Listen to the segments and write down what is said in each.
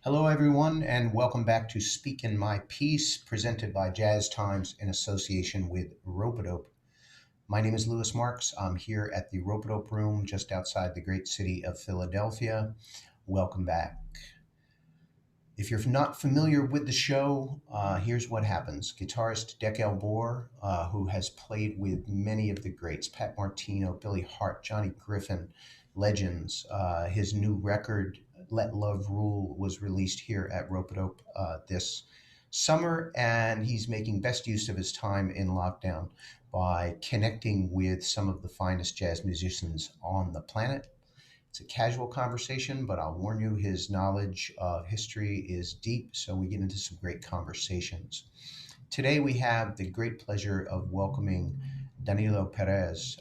Hello, everyone, and welcome back to Speakin My Piece, presented by Jazz Times in association with Rope-A-Dope. My name is Louis Marks. I'm here at the Rope-A-Dope Room just outside the great city of Philadelphia. Welcome back. If you're not familiar with the show, here's what happens. Guitarist Dekel Bor, who has played with many of the greats, Pat Martino, Billy Hart, Johnny Griffin, legends. His new record, Let Love Rule, was released here at Rope-A-Dope this summer, and he's making best use of his time in lockdown by connecting with some of the finest jazz musicians on the planet. It's a casual conversation, but I'll warn you, his knowledge of history is deep, so we get into some great conversations. Today, we have the great pleasure of welcoming Danilo Pérez.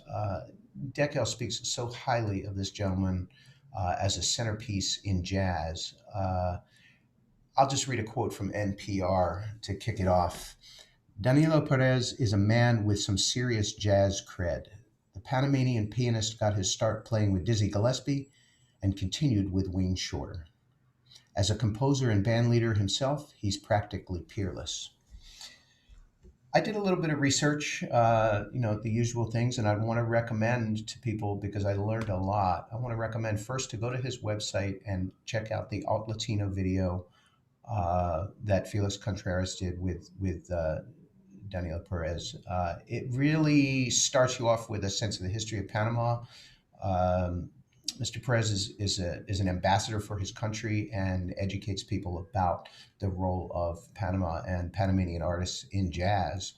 Dekel speaks so highly of this gentleman as a centerpiece in jazz. I'll just read a quote from NPR to kick it off. Danilo Pérez is a man with some serious jazz cred. The Panamanian pianist got his start playing with Dizzy Gillespie and continued with Wayne Shorter. As a composer and bandleader himself, he's practically peerless. I did a little bit of research, the usual things, and I want to recommend to people, because I learned a lot, I want to recommend first to go to his website and check out the Alt Latino video that Felix Contreras did with Danilo Pérez. It really starts you off with a sense of the history of Panama. Mr. Perez is an ambassador for his country and educates people about the role of Panama and Panamanian artists in jazz.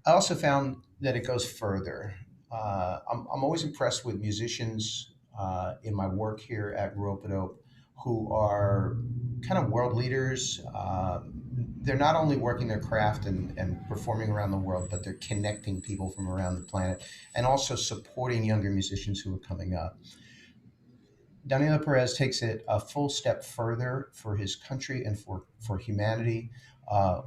I also found that it goes further. I'm always impressed with musicians in my work here at Rope-A-Dope who are kind of world leaders. They're not only working their craft and performing around the world, but they're connecting people from around the planet and also supporting younger musicians who are coming up. Danilo Pérez takes it a full step further for his country and for humanity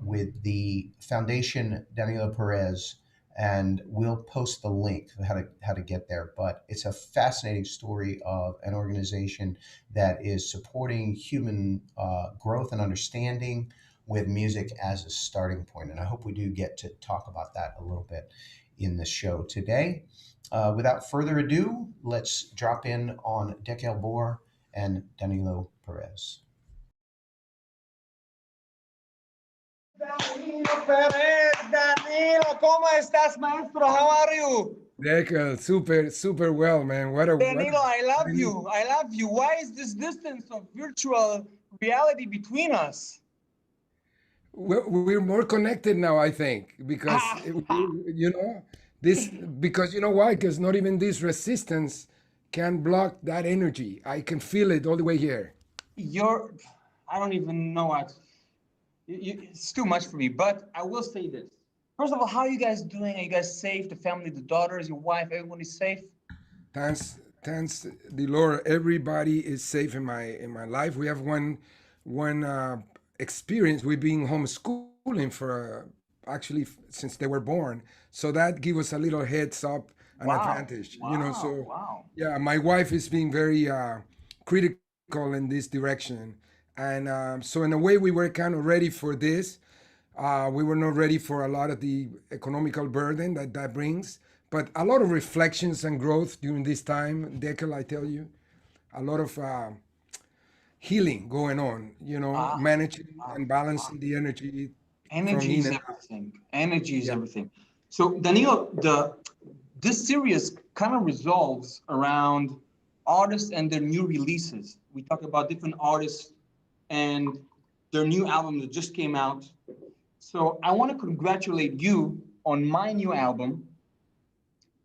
with the foundation Danilo Pérez, and we'll post the link how to get there. But it's a fascinating story of an organization that is supporting human growth and understanding with music as a starting point. And I hope we do get to talk about that a little bit in the show today. Without further ado, let's drop in on Dekel Bor and Danilo Pérez. Danilo Pérez, Danilo, ¿cómo estás, maestro? How are you? Dekel, super well, man. Danilo, I love you. I love you. Why is this distance of virtual reality between us? We're more connected now, I think, because this. Because you know why? Because not even this resistance can block that energy. I can feel it all the way here. I don't even know what. It's too much for me, but I will say this. First of all, how are you guys doing? Are you guys safe? The family, the daughters, your wife, everyone is safe? Thanks the Lord. Everybody is safe in my life. We have one experience. We've been homeschooling for actually since they were born, so that gives us a little heads up, an advantage. Yeah, my wife is being very critical in this direction. And so in a way, we were kind of ready for this. We were not ready for a lot of the economical burden that brings, but a lot of reflections and growth during this time, Dekel, I tell you, a lot of healing going on, managing and balancing the energy. Energy is everything. Energy is everything. So Danilo, this series kind of resolves around artists and their new releases. We talk about different artists and their new album that just came out. So I want to congratulate you on my new album.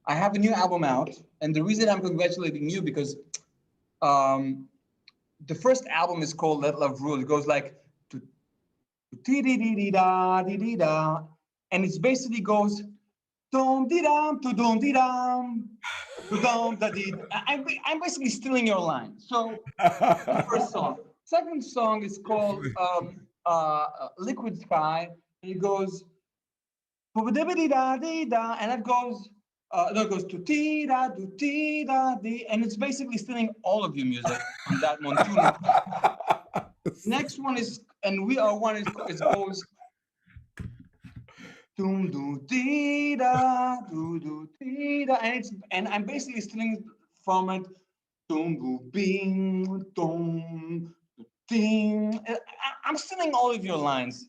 I have a new album out, and the reason I'm congratulating you because the first album is called Let Love Rule. It goes like da, and it basically goes dum di dum to dum di dum dum da di. I'm basically stealing your line. So the first song. Second song is called Liquid Sky, and it goes and it goes it goes to ti da do ti da di, and it's basically stealing all of your music from that Montuno. Next one is, and we are one is it goes doom do dee da do do dee da, and I'm basically stealing from it. Doom do bing doom ding. I'm stealing all of your lines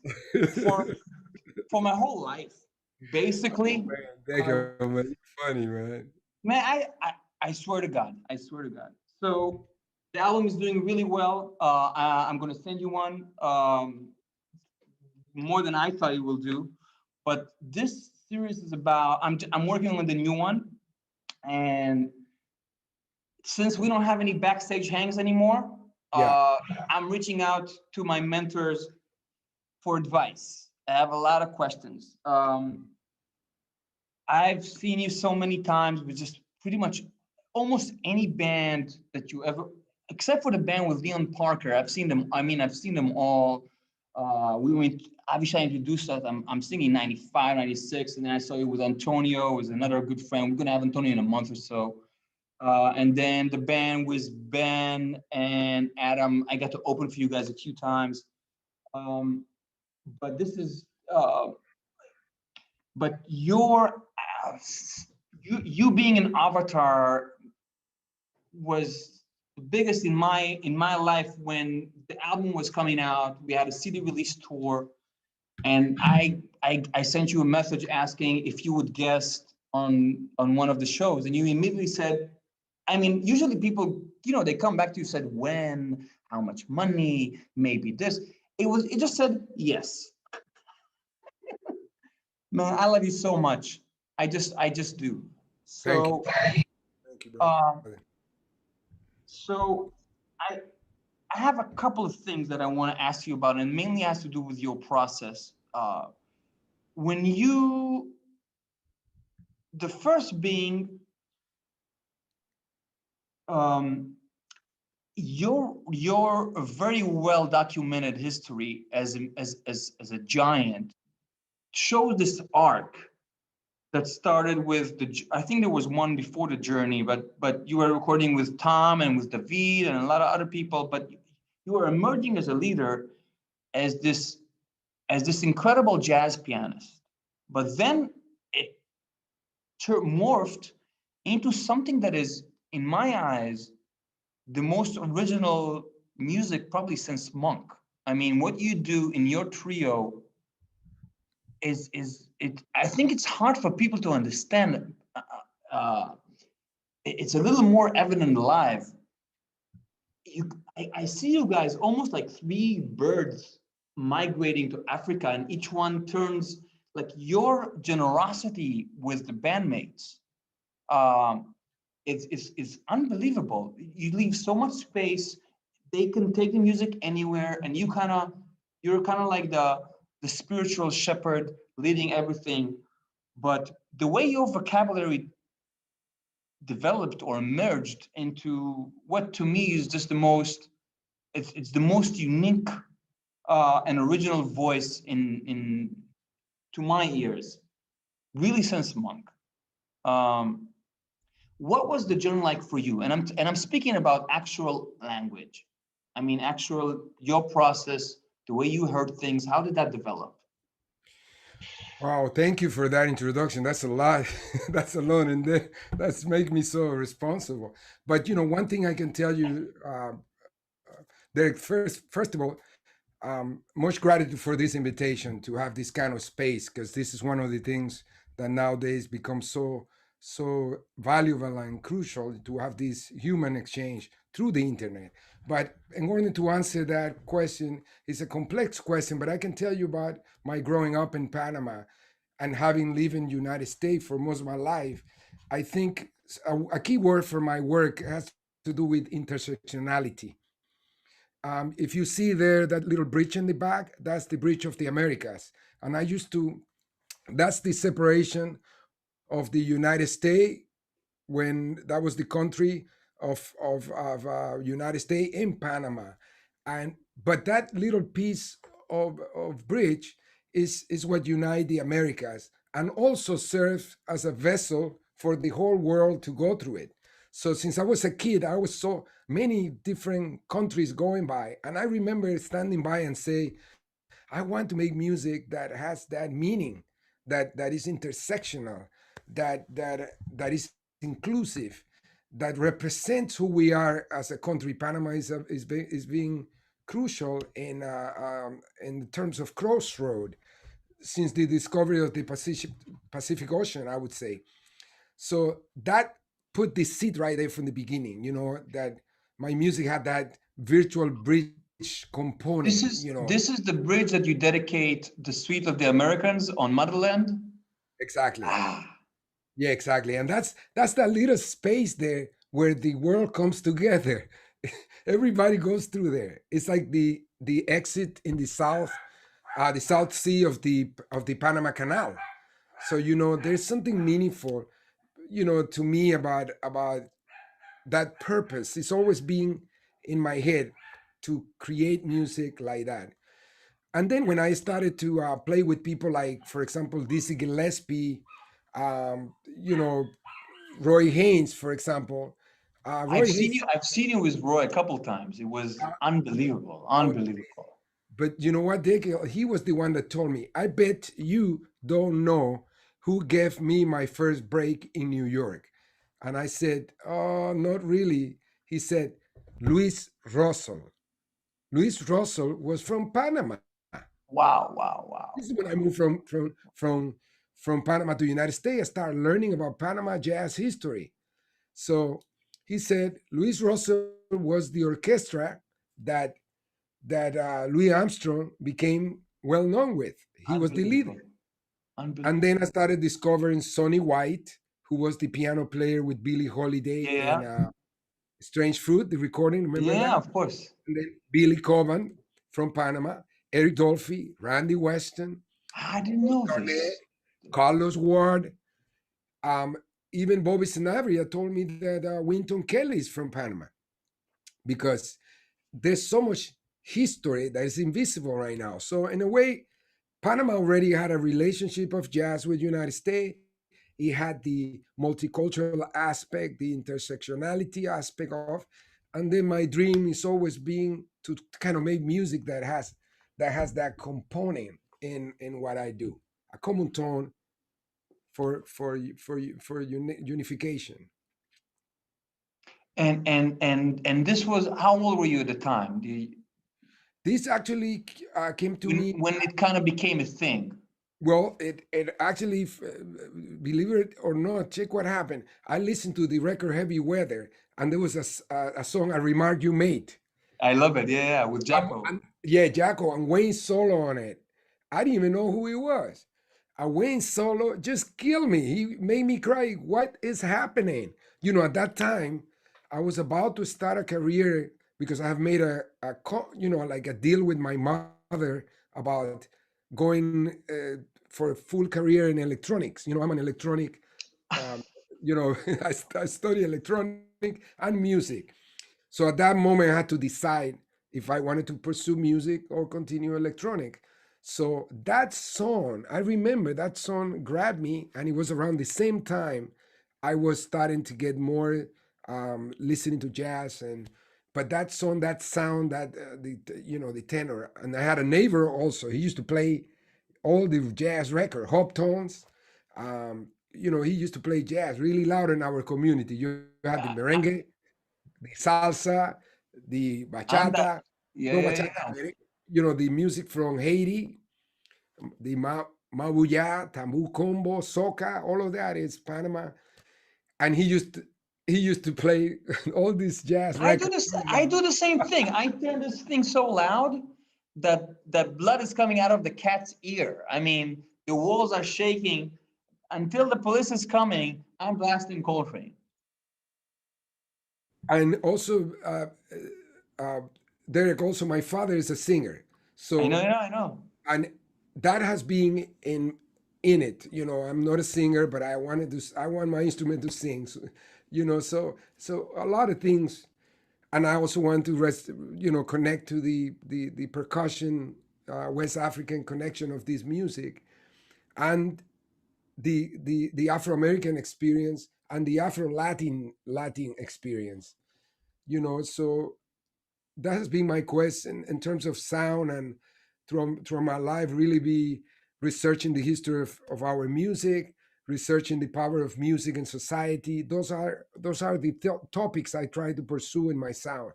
for my whole life, basically. Thank you, man. Funny, man. Man, I swear to God, I swear to God. So the album is doing really well. I'm gonna send you one, more than I thought it will do. But this series is about. I'm working on the new one, and since we don't have any backstage hangs anymore, Yeah. I'm reaching out to my mentors for advice. I have a lot of questions. I've seen you so many times with just pretty much almost any band that you ever, except for the band with Leon Parker. I've seen them. I mean, I've seen them all. We went. Avisha introduced us. I'm singing 95, 96, and then I saw you with Antonio, who was another good friend. We're gonna have Antonio in a month or so. And then the band was Ben and Adam. I got to open for you guys a few times. Um, but this is but you being an avatar was the biggest in my life. When the album was coming out, we had a CD release tour, and I sent you a message asking if you would guest on one of the shows, and you immediately said, I mean, usually people, they come back to you, said when, how much money, maybe this. It just said yes. Man, I love you so much. I just do. Thank you. So, Thank you, brother. um, so I have a couple of things that I want to ask you about, and mainly has to do with your process. When you, the first being, um, your very well documented history as a giant shows this arc that started with I think there was one before the journey, but you were recording with Tom and with David and a lot of other people, but you were emerging as a leader, as this incredible jazz pianist. But then it morphed into something that is, in my eyes, the most original music probably since Monk. I mean, what you do in your trio is it. I think it's hard for people to understand. Uh, it's a little more evident live. I see you guys almost like three birds migrating to Africa, and each one turns, like, your generosity with the bandmates. Um, it's unbelievable. You leave so much space. They can take the music anywhere, and you're kind of like the spiritual shepherd leading everything. But the way your vocabulary developed or emerged into what to me is just the most, it's the most unique and original voice in to my ears, really, since Monk. Um, what was the journey like for you? And I'm speaking about actual language. I mean, actual your process, the way you heard things. How did that develop? Wow, thank you for that introduction. That's a lot. That's a lot, and that's make me so responsible. But one thing I can tell you, Derek. First of all, much gratitude for this invitation to have this kind of space, because this is one of the things that nowadays becomes so valuable and crucial, to have this human exchange through the internet. But in order to answer that question, it's a complex question, but I can tell you about my growing up in Panama and having lived in the United States for most of my life. I think a key word for my work has to do with intersectionality. If you see there that little bridge in the back, that's the bridge of the Americas. And I used to, that's the separation of the United States, when that was the country of United States in Panama. And but that little piece of bridge is what unite the Americas, and also serves as a vessel for the whole world to go through it. So since I was a kid, I was so many different countries going by, and I remember standing by and say, I want to make music that has that meaning, that is intersectional, that is inclusive, that represents who we are as a country. Panama is being crucial in terms of crossroad since the discovery of the Pacific Ocean, I would say. So that put the seed right there from the beginning, that my music had that virtual bridge component, This is the bridge that you dedicate the Sweet of the Americans on Motherland. Exactly. Ah, Yeah, exactly. And that's that little space there where the world comes together. Everybody goes through there. It's like the exit in the South Sea of the Panama Canal. So there's something meaningful, to me about that purpose. It's always been in my head to create music like that. And then when I started to play with people like, for example, Dizzy Gillespie, um, you know, Roy Haynes, for example. Roy Haynes, I've seen you with Roy a couple times. It was unbelievable, oh, unbelievable. but you know what, Dick? He was the one that told me, I bet you don't know who gave me my first break in New York. And I said, oh, not really. He said, Louis Russell. Louis Russell was from Panama. Wow, wow, This is wow. when I moved from Panama to the United States. I started learning about Panama jazz history. So he said Louis Russell was the orchestra that Louis Armstrong became well known with. He was the Unbelievable. leader. And Unbelievable. then I started discovering Sonny White, who was the piano player with Billie Holiday Yeah, in Strange Fruit, the recording. Remember yeah, that? of course. And then Billy Coban from Panama, Eric Dolphy, Randy Weston, I didn't know Garnett, this. Carlos Ward. Um, Even Bobby Sanabria told me that Wynton Kelly is from Panama because there's so much history that is invisible right now. So in a way, Panama already had a relationship of jazz with United States. It had the multicultural aspect, the intersectionality aspect of, and then my dream is always being to kind of make music that has that component in what I do, a common tone for unification. And this was, how old were you at the time? This actually came to me. When it kind of became a thing. Well, it actually, believe it or not, check what happened. I listened to the record Heavy Weather, and there was a song, a remark you made. I love it. Yeah, yeah, with Jacko. Yeah, Jacko and Wayne Solo on it. I didn't even know who he was. Wayne Solo just killed me. He made me cry. What is happening? At that time, I was about to start a career because I have made like a deal with my mother about going for a full career in electronics. I'm an electronic, um, I study electronic and music. So at that moment, I had to decide if I wanted to pursue music or continue electronic. So that song, I remember that song grabbed me, and it was around the same time I was starting to get more listening to jazz. But that song, that sound, that the tenor, and I had a neighbor also. He used to play all the jazz record, hop tones. He used to play jazz really loud in our community. You had the merengue, the salsa, the And that, bachata, yeah, no yeah, bachata, yeah. the music from Haiti, the mabuya, tambu combo, soca, all of that is Panama. And he used to play all these jazz I do records. this. I do the same thing. I turn this thing so loud that blood is coming out of the cat's ear. I mean, the walls are shaking until the police is coming. I'm blasting Coltrane. And also, uh, Derek, also my father is a singer. I know, So, I know, I know. and that has been in it. I'm not a singer, but I want my instrument to sing. So a lot of things. And I also want to connect to the percussion, West African connection of this music, and the Afro American experience and the Latin experience. So that has been my quest in terms of sound, and through my life, really be researching the history of our music, researching the power of music in society. Those are the topics I try to pursue in my sound.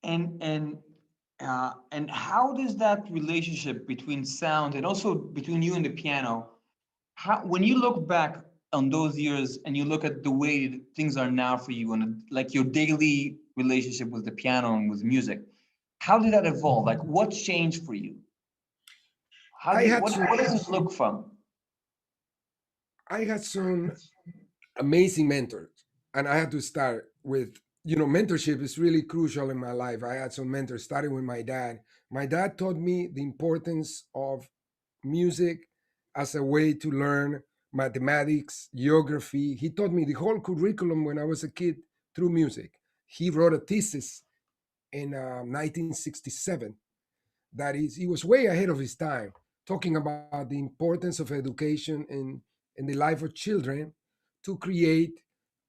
And how does that relationship between sound and also between you and the piano, how, when you look back on those years and you look at the way things are now for you and like your daily relationship with the piano and with music, how did that evolve? Like what changed for you? What does it look from? I had some amazing mentors, and I had to start with, mentorship is really crucial in my life. I had some mentors, starting with my dad. My dad taught me the importance of music as a way to learn mathematics, geography. He taught me the whole curriculum when I was a kid through music. He wrote a thesis in 1967 that is, he was way ahead of his time, talking about the importance of education in the life of children to create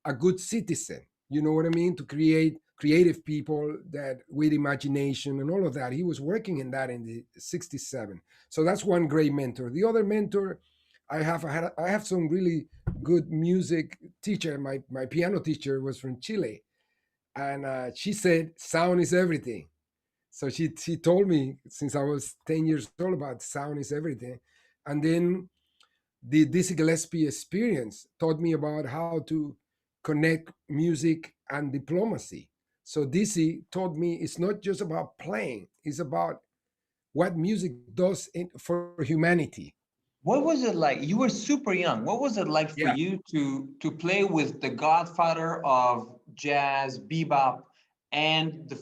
a good citizen. You know what I mean? To create creative people that with imagination and all of that. He was working in that in the 67. So that's one great mentor. The other mentor I have some really good music teacher. My piano teacher was from Chile, and she said sound is everything. So she told me since I was 10 years old about sound is everything. And then the Dizzy Gillespie experience taught me about how to connect music and diplomacy. So Dizzy taught me it's not just about playing, it's about what music does for humanity. What was it like? You were super young. What was it like for Yeah. you to play with the godfather of jazz, bebop, and the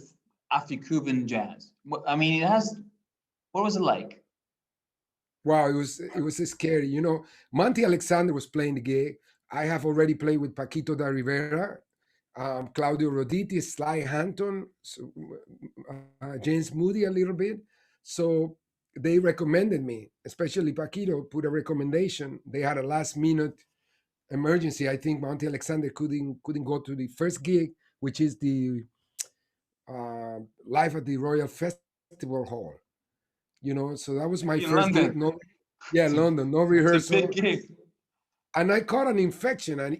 Afro-Cuban jazz? I mean, it has. What was it like? Wow, it was scary. Monty Alexander was playing the gig. I have already played with Paquito da Rivera, Claudio Roditi, Sly Hanton, so, James Moody a little bit. So they recommended me, especially Paquito put a recommendation. They had a last minute emergency. I think Monty Alexander couldn't go to the first gig, which is the live at the Royal Festival Hall. So that was my In first gig. London. No, yeah, It's a, London, no it's a big rehearsal. gig. And I caught an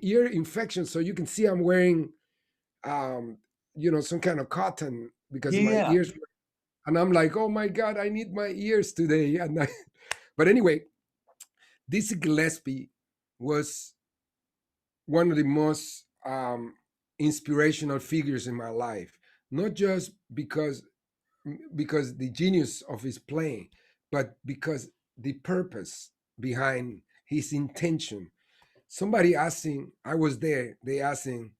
ear infection. So you can see I'm wearing, um, some kind of cotton because my Yeah. ears. And I'm like, oh my God, I need my ears today. But anyway, Dizzy Gillespie was one of the most inspirational figures in my life. Not just because the genius of his playing, but because the purpose behind his intention. Somebody asking, I was there, they asking,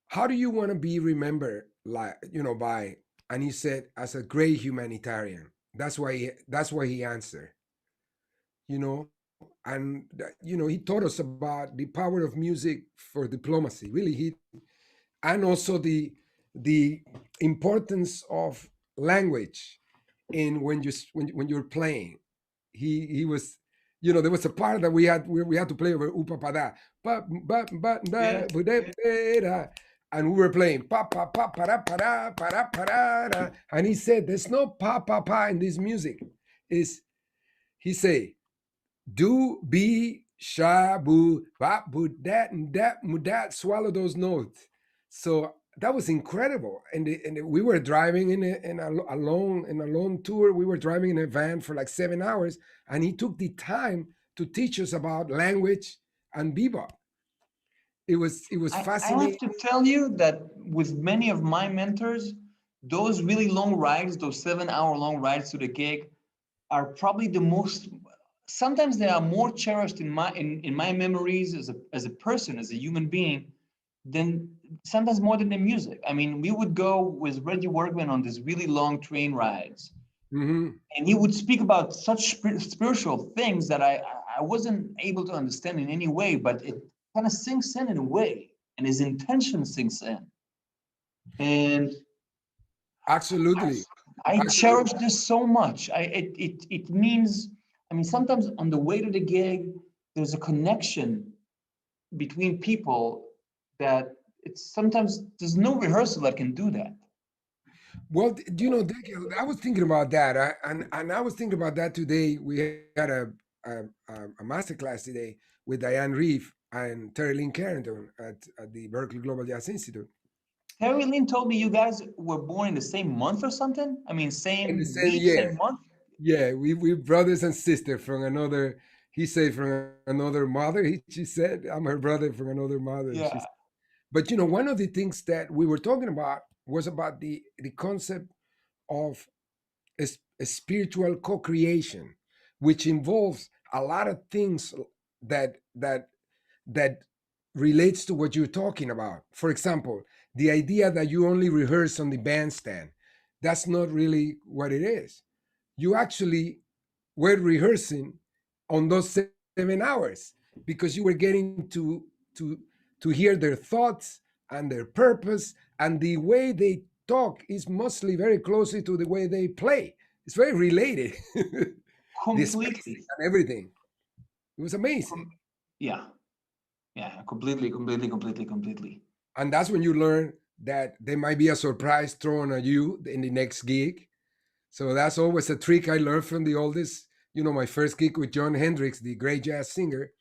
how do you want to be remembered, like, by? And he said, as a great humanitarian. That's why he answered, and he taught us about the power of music for diplomacy. Really, and also the importance of language in when you're playing. He was, there was a part that we had to play over upa pada, Yeah. and we were playing pa pa pa para para para para da. And he said there's no pa pa pa in this music. Is he say do be shabu bu that and that mudat, swallow those notes. So that was incredible. And we were driving in a long tour. We were driving in a van for like 7 hours, and he took the time to teach us about language and bebop. It was I have fascinating. to tell you that with many of my mentors, those really long rides, those 7 hour long rides to the gig, are probably the most. Sometimes they are more cherished in my memories as a person, as a human being, than sometimes more than the music. I mean, we would go with Reggie Workman on these really long train rides, Hmm. and he would speak about such spiritual things that I wasn't able to understand in any way, but it kind of sinks in a way, and his intention sinks in. And Absolutely. I cherish Absolutely. this so much. It means, I mean, sometimes on the way to the gig, there's a connection between people that it's sometimes there's no rehearsal that can do that. Well, you know, Dekel, I was thinking about that, and I was thinking about that today. We had a master class today with Diane Reeve and Terry Lynn Carrington at the Berkeley Global Jazz Institute. Terry Lynn told me you guys were born in the same month or something. I mean, In the same same week, year. same month. Yeah, we brothers and sisters from another. He said from another mother. She said, "I'm her brother from another mother." Yeah. But you know, one of the things that we were talking about was about the concept of a spiritual co-creation, which involves a lot of things that relates to what you're talking about. For example, the idea that you only rehearse on the bandstand, that's not really what it is. You actually were rehearsing on those 7 hours because you were getting to hear their thoughts and their purpose, and the way they talk is mostly very closely to the way they play. It's very related. The spacing Completely. and everything. It was amazing. Yeah. Yeah. Completely. And that's when you learn that there might be a surprise thrown at you in the next gig. So that's always a trick I learned from the oldest. You know, my first gig with John Hendricks, the great jazz singer,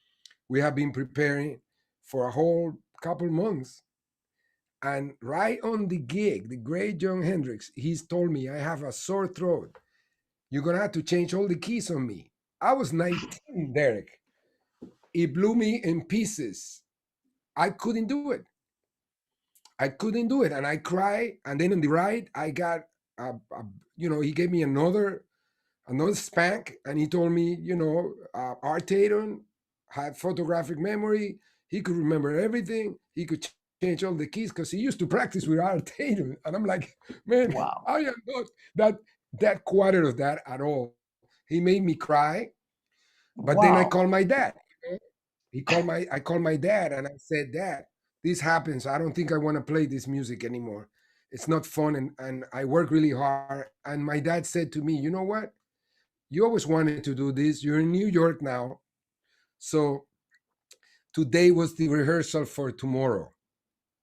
we have been preparing for a whole couple months. And right on the gig, the great John Hendricks, he's told me, I have a sore throat. You're going to have to change all the keys on me. I was 19, Derek. It blew me in pieces. I couldn't do it. I couldn't do it. And I cried. And then on the ride, I got, he gave me another spank, and he told me, Art Tatum had photographic memory. He could remember everything. He could change all the keys because he used to practice with Art Tatum. And I'm like, man, Wow. I am not that quarter of that at all. He made me cry, but then I called Wow. my dad. I called my dad and I said, Dad, this happens. I don't think I want to play this music anymore. It's not fun, and I work really hard. And my dad said to me, you know what? You always wanted to do this. You're in New York now. So today was the rehearsal for tomorrow.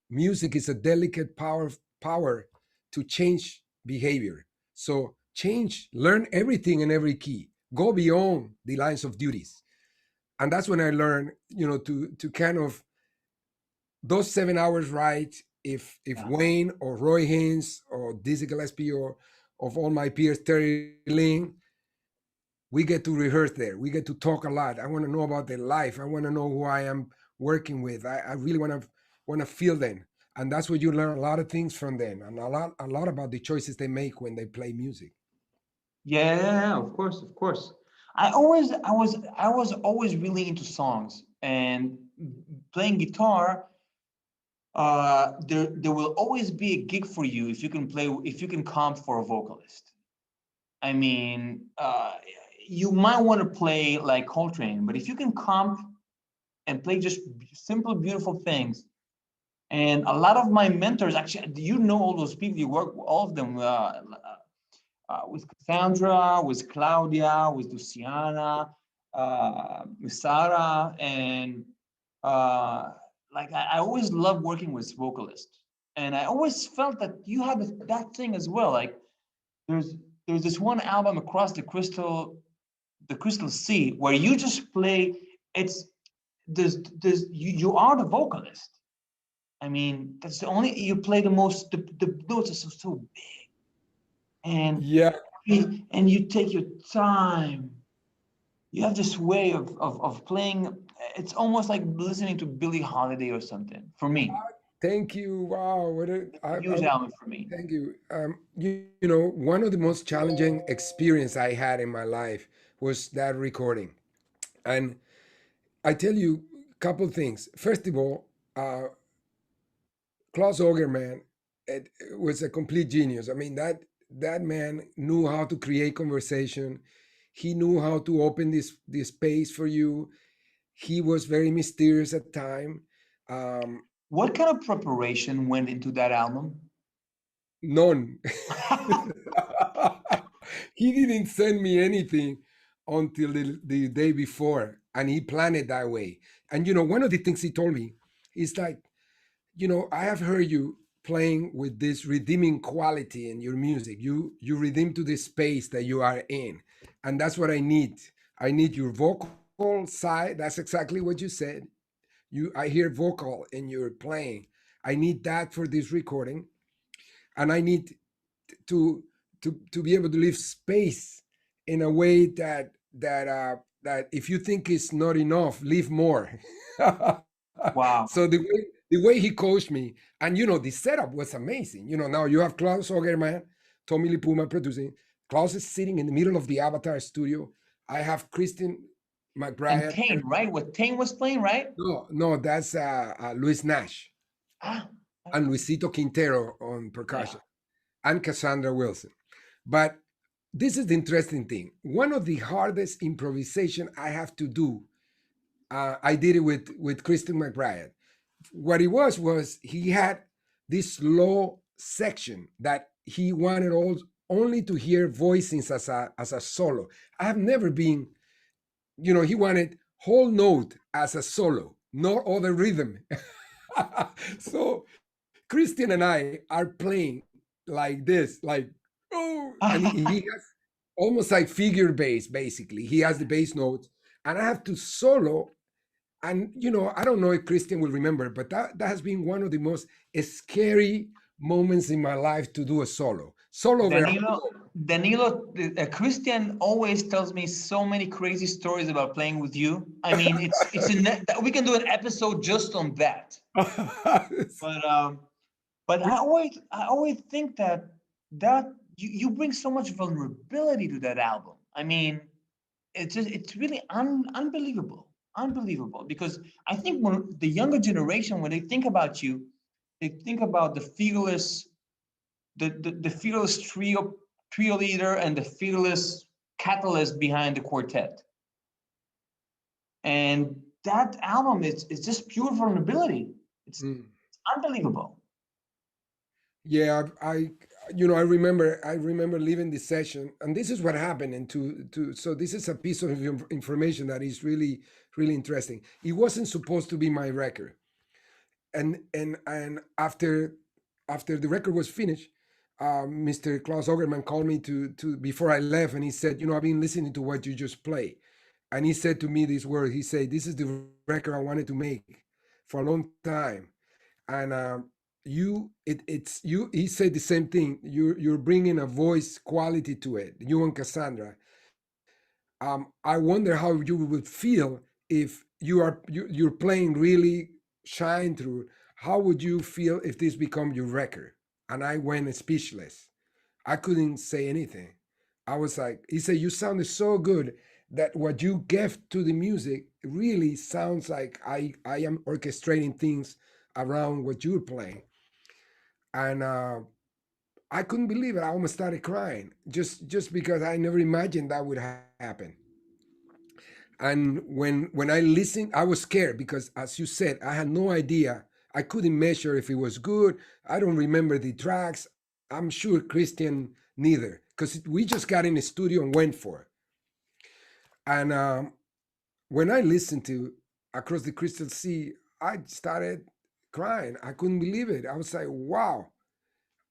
Music is a delicate power to change behavior. So change, learn everything in every key. Go beyond the lines of duties. And that's when I learned, to kind of those 7 hours, right? If Yeah. Wayne or Roy Haynes or Dizzy Gillespie or of all my peers, Terry Ling, we get to rehearse there. We get to talk a lot. I want to know about their life. I want to know who I am working with. I really want to feel them. And that's where you learn a lot of things from them, and a lot about the choices they make when they play music. Yeah, of course, of course. I was always really into songs and playing guitar. There will always be a gig for you if you can comp for a vocalist. I mean, you might want to play like Coltrane, but if you can comp and play just simple, beautiful things. And a lot of my mentors, actually, you know all those people you work, all of them, with Cassandra, with Claudia, with Luciana, with Sarah, and uh, like I always love working with vocalists, and I always felt that you had that thing as well. Like there's there's this one album, Across the Crystal Sea, where you just play. It's there's you are the vocalist. I mean, that's the only you play the most. The notes are so big, and Yeah, and you take your time. You have this way of playing. It's almost like listening to Billie Holiday or something. For me, thank you. Wow, it's a huge album for me. thank you. One of the most challenging experience I had in my life was that recording. And I tell you a couple things. First of all, Klaus Ogerman, it was a complete genius. I mean, that man knew how to create conversation. He knew how to open this space for you. He was very mysterious at time. Um, What kind of preparation went into that album? None. He didn't send me anything until the day before, and he planned it that way. And one of the things he told me is like, I have heard you playing with this redeeming quality in your music. You redeem to the space that you are in, and that's what I need. I need your vocal side. That's exactly what you said. I hear vocal in your playing. I need that for this recording, and I need to to be able to leave space in a way that if you think it's not enough, leave more. Wow. So the way he coached me, and the setup was amazing. Now you have Klaus Ogerman, Tommy Lipuma producing. Klaus is sitting in the middle of the Avatar studio. I have Christian And McBride. Tane, right? What Tane was playing, right? No, that's Luis Nash Ah, and Luisito Quintero on percussion, and Cassandra Wilson. But this is the interesting thing. One of the hardest improvisation I have to do, I did it with Christian McBride. What it was he had this low section that he wanted only to hear voicings as a solo. I have never been, he wanted whole note as a solo, no other rhythm. So Christian and I are playing like this, like, oh, and he has almost like figure bass, basically. He has the bass notes, and I have to solo. And I don't know if Christian will remember, but that has been one of the most scary moments in my life to do a solo. Danilo, Christian always tells me so many crazy stories about playing with you. I mean, we can do an episode just on that. But I always think that you bring so much vulnerability to that album. I mean, it's really unbelievable, because I think when the younger generation, when they think about you, they think about the fearless trio leader and the fearless catalyst behind the quartet. And that album is just pure vulnerability. It's unbelievable. Yeah, I remember leaving the session, and this is what happened. And so this is a piece of information that is really, really interesting. It wasn't supposed to be my record, and after the record was finished, Mr. Klaus Ogerman called me to before I left, and he said, I've been listening to what you just played, and he said to me this word. He said, "This is the record I wanted to make for a long time," and it's you. He said the same thing. You're bringing a voice quality to it. You and Cassandra. I wonder how you would feel if you're playing really shine through. How would you feel if this become your record? And I went speechless. I couldn't say anything. I was like, he said, you sounded so good that what you gave to the music really sounds like I am orchestrating things around what you're playing. And I couldn't believe it. I almost started crying just because I never imagined that would happen. And when I listened, I was scared because, as you said, I had no idea. I couldn't measure if it was good. I don't remember the tracks. I'm sure Christian neither, because we just got in the studio and went for it. And when I listened to Across the Crystal Sea, I started crying. I couldn't believe it. I was like, wow,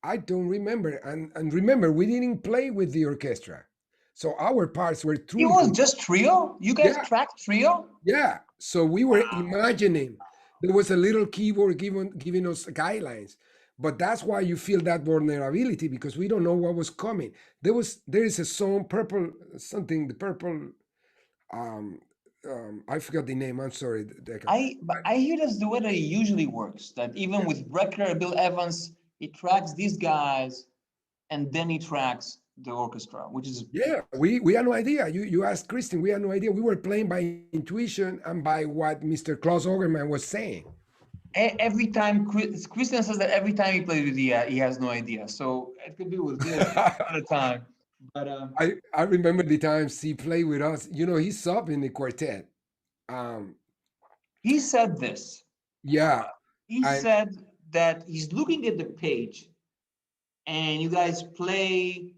I don't remember. And remember, we didn't play with the orchestra. So our parts were It truly. was just trio? You guys Yeah. tracked trio? Yeah. So we were imagining. There was a little keyboard giving us guidelines. But that's why you feel that vulnerability, because we don't know what was coming. There is a song, Purple, something, the Purple, um, I forgot the name. I'm sorry, Dekel. But I hear that's the way that it usually works. That even with Brecker, Bill Evans, he tracks these guys, and then he tracks the orchestra, which is Yeah, we had no idea. You asked Christian, we had no idea. We were playing by intuition and by what Mr. Klaus Ogerman was saying. every time Christian says that every time he plays with he has no idea. So it could be with this at a time. But I remember the times he played with us. He's up in the quartet. Um, he said this. yeah, He I said that he's looking at the page, and you guys play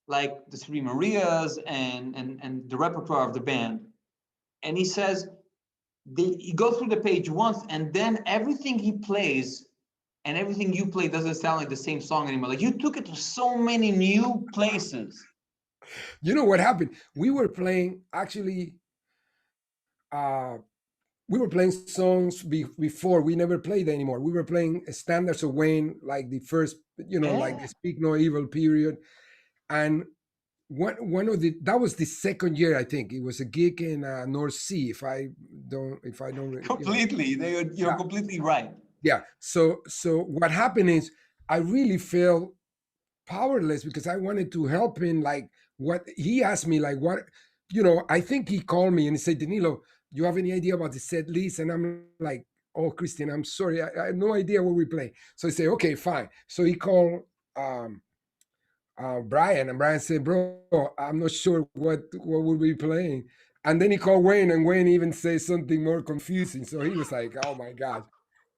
like the Three Marias and the repertoire of the band. And he says he goes through the page once, and then everything he plays and everything you play doesn't sound like the same song anymore. Like you took it to so many new places. You know what happened? We were playing actually. Uh, we were playing songs before. We never played anymore. We were playing standards of Wayne, like the first, like the Yeah. Speak No Evil period, and one of the that was the second year, I think. It was a gig in North Sea, if I don't Completely. You're yeah, completely right. yeah. So what happened is I really felt powerless because I wanted to help him. Like what he asked me, like what, I think he called me and he said, Danilo, you have any idea about the set list? And I'm like, oh, Christian, I'm sorry, I have no idea what we play. So I say, okay, fine. So he called um, Brian, and Brian said, bro, I'm not sure what we'll be playing. And then he called Wayne, and Wayne even said something more confusing. So he was like, oh my God.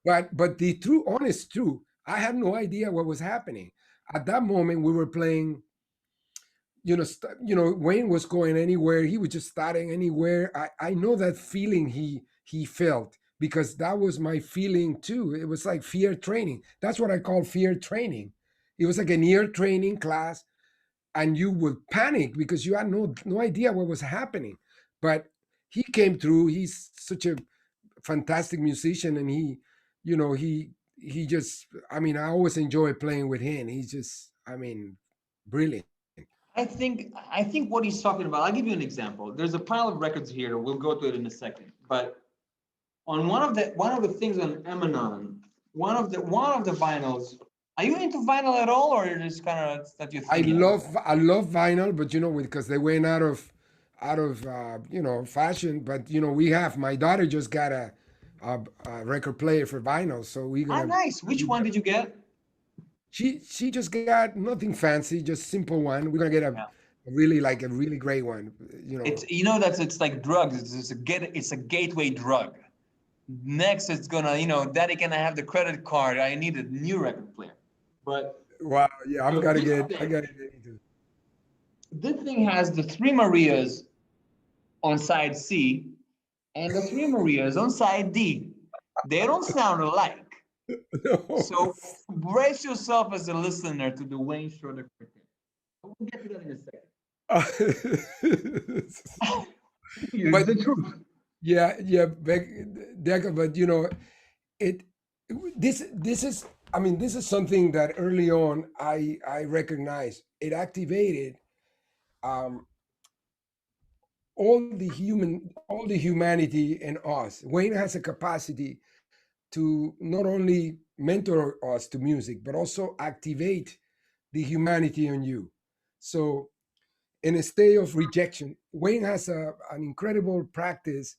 But the true, honest truth, I had no idea what was happening. At that moment, we were playing. Wayne was going anywhere. He was just starting anywhere. I know that feeling he felt because that was my feeling too. It was like fear training. That's what I call fear training. It was like an ear training class, and you would panic because you had no idea what was happening. But he came through. He's such a fantastic musician, and he just, I mean, I always enjoy playing with him. He's just, I mean, brilliant. I think what he's talking about. I'll give you an example. There's a pile of records here. We'll go to it in a second. But on one of the things on Emanon, one of the vinyls. Are you into vinyl at all, or you're just kind of that your I thing yet? love I love vinyl, but because they went out of fashion. But we have, my daughter just got a record player for vinyl, so we're Ah, gonna. nice. Which one did you get? She just got nothing fancy, just simple one. We're gonna get Yeah. a really great one. It's like drugs. It's a gateway drug. Next, it's gonna daddy, can I have the credit card? I need a new record player. But Wow, yeah, so I gotta get into it. this thing has the Three Marias on side C and the Three Marias on side D. They don't sound alike. No. So brace yourself as a listener to the Wayne Schroeder cricket. We'll get to that in a second. Here's But the truth. yeah, Dekel, but it this is, I mean, this is something that early on I recognized. It activated um all the humanity in us. Wayne has a capacity to not only mentor us to music but also activate the humanity in you. So in a state of rejection, Wayne has an incredible practice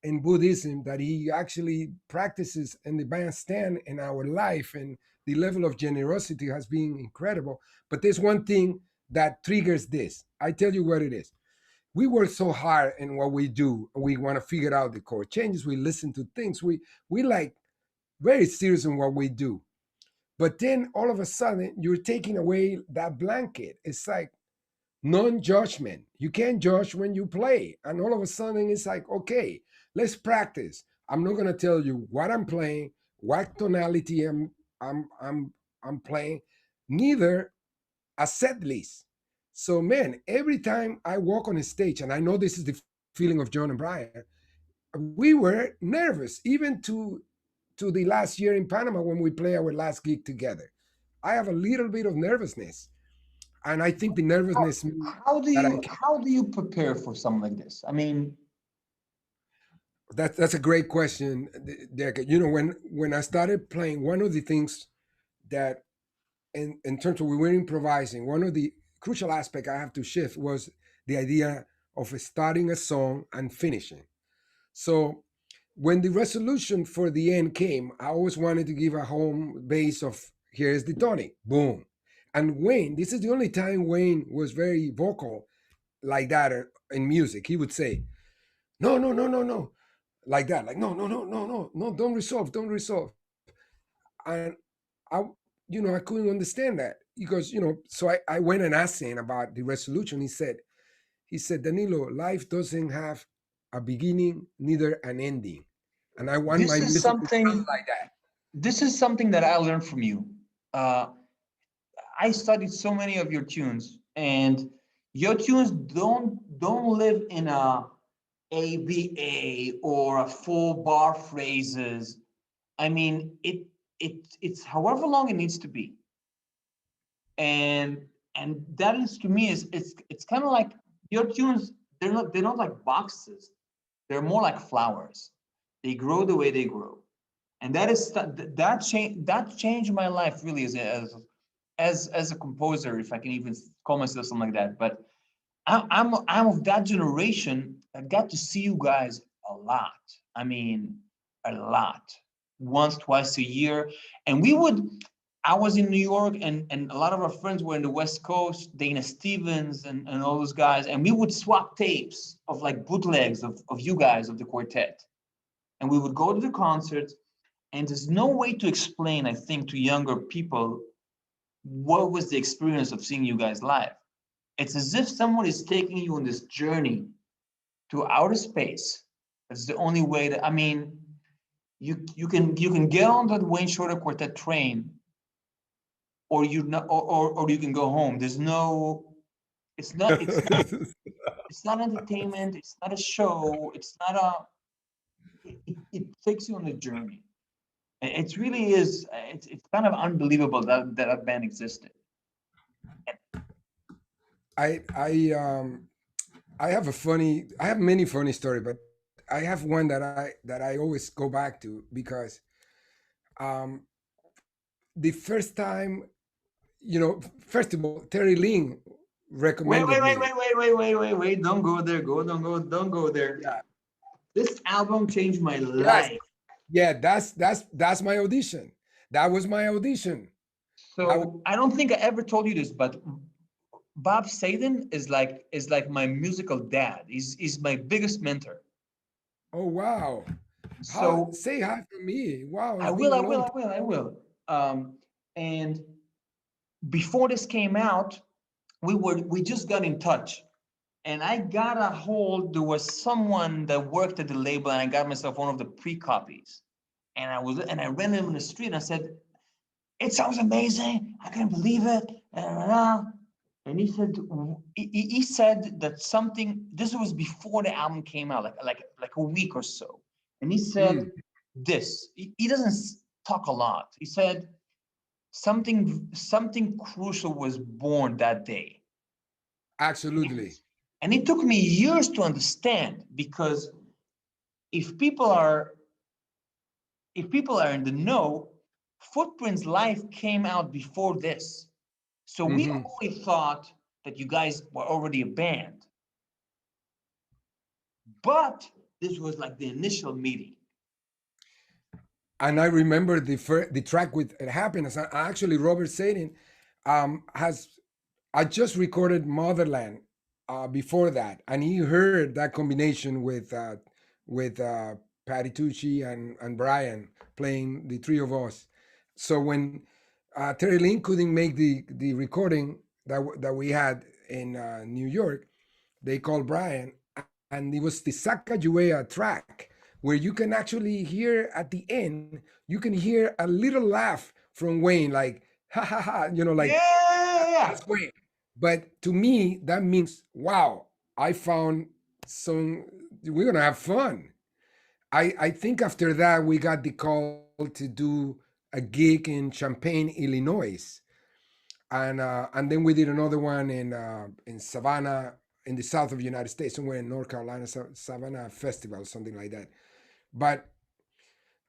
in Buddhism that he actually practices in the bandstand in our life, and the level of generosity has been incredible. But there's one thing that triggers this. I tell you what it is. We work so hard in what we do. We want to figure out the chord changes. We listen to things. We like very serious in what we do. But then all of a sudden, you're taking away that blanket. It's like non-judgment. You can't judge when you play. And all of a sudden it's like, okay, let's practice. I'm not gonna tell you what I'm playing, what tonality I'm I'm I'm playing, neither a set list. So man, every time I walk on a stage, and I know this is the feeling of John and Brian, we were nervous, even to the last year in Panama when we play our last gig together. I have a little bit of nervousness, and I think the How, nervousness means how do that I you can. how do you prepare for something like this? I mean, That's a great question, Derek. When I started playing, one of the things that, in terms of we were improvising, one of the crucial aspect I have to shift was the idea of starting a song and finishing. So when the resolution for the end came, I always wanted to give a home base of here's the tonic, boom. And Wayne, this is the only time Wayne was very vocal like that in music. He would say, no, no, no, no, no, like that, like no, no, no, no, no, no, don't resolve. And I, I couldn't understand that. he goes, so I went and asked him about the resolution. He said, Danilo, life doesn't have a beginning, neither an ending. And I want This my is music to sound something. like that. This is something that I learned from you. Uh, I studied so many of your tunes, and your tunes don't live in a ABA or a full bar phrases. I mean, it's however long it needs to be, and that is to me is it's kind of like your tunes. They're not like boxes. They're more like flowers. They grow the way they grow, and that changed my life really as a composer, if I can even call myself something like that. But I'm of that generation that got to see you guys a lot. I mean, a lot, once, twice a year, and we would. I was in New York, and a lot of our friends were in the West Coast, Dana Stevens and all those guys, and we would swap tapes of like bootlegs of you guys of the quartet, and we would go to the concerts. And there's no way to explain, I think, to younger people what was the experience of seeing you guys live. It's as if someone is taking you on this journey to outer space. That's the only way that, I mean, you can get on that Wayne Shorter Quartet train, or you not, or you can go home. There's no, it's not entertainment. It's not a show. It's not it takes you on a journey. It really is. It's kind of unbelievable that band existed. I I have many funny stories, but I have one that I always go back to because um, the first time, first of all, Terry Ling Wait, recommended wait, wait, me. wait, wait, wait, wait, wait, wait. Don't go there. Don't go there. Yeah. This album changed my Yes. life. Yeah, that's my audition. That was my audition. That was, So I don't think I ever told you this, but Bob Saden is like my musical dad. He's my biggest mentor. oh wow. How So say hi for me. Wow, I it's been will, a I will, long I time. will, I will. And before this came out, we just got in touch, and I got a hold. There was someone that worked at the label, and I got myself one of the pre-copies. And I ran him in the street, and I said, "It sounds amazing. I can't believe it." And he said, he said that something. This was before the album came out, like a week or so. And he said, Mm, "This." He doesn't talk a lot. He said something crucial was born that day. absolutely. And it took me years to understand, because if people are if people are in the know, Footprints Live came out before this. So we Hmm. always thought that you guys were already a band. But this was like the initial meeting. And I remember the track with Happiness. Actually, Robert Sadin has I just recorded Motherland before that, and he heard that combination with Patty Tucci and Brian playing the three of us. So when Terry Lynn couldn't make the recording that we had in New York, they called Brian, and it was the Sacagawea track where you can actually hear at the end, you can hear a little laugh from Wayne, like ha ha ha, like Yeah. that's Wayne. But to me, that means, wow, I found some, we're gonna have fun. I think after that we got the call to do a gig in Champaign, Illinois, and then we did another one in Savannah, in the south of the United States, somewhere in North Carolina, Savannah Festival, something like that. But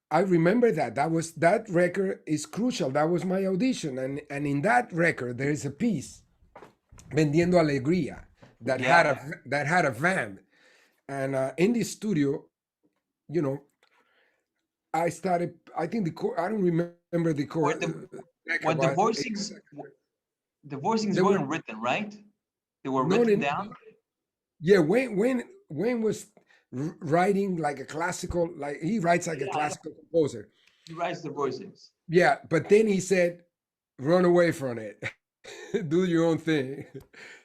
I remember that record is crucial. That was my audition, and in that record there is a piece, Vendiendo Alegria, Yeah. that had a van, and in the studio, you know, I started. I think I don't remember the Where the record, where but the it was voicings the voicings there were weren't written, right? They were not written in. down. Yeah, Wayne was writing like a classical, like he writes like a Yeah, yeah. classical composer. He writes the voicings. Yeah, but then he said, "Run away from it." do your own thing.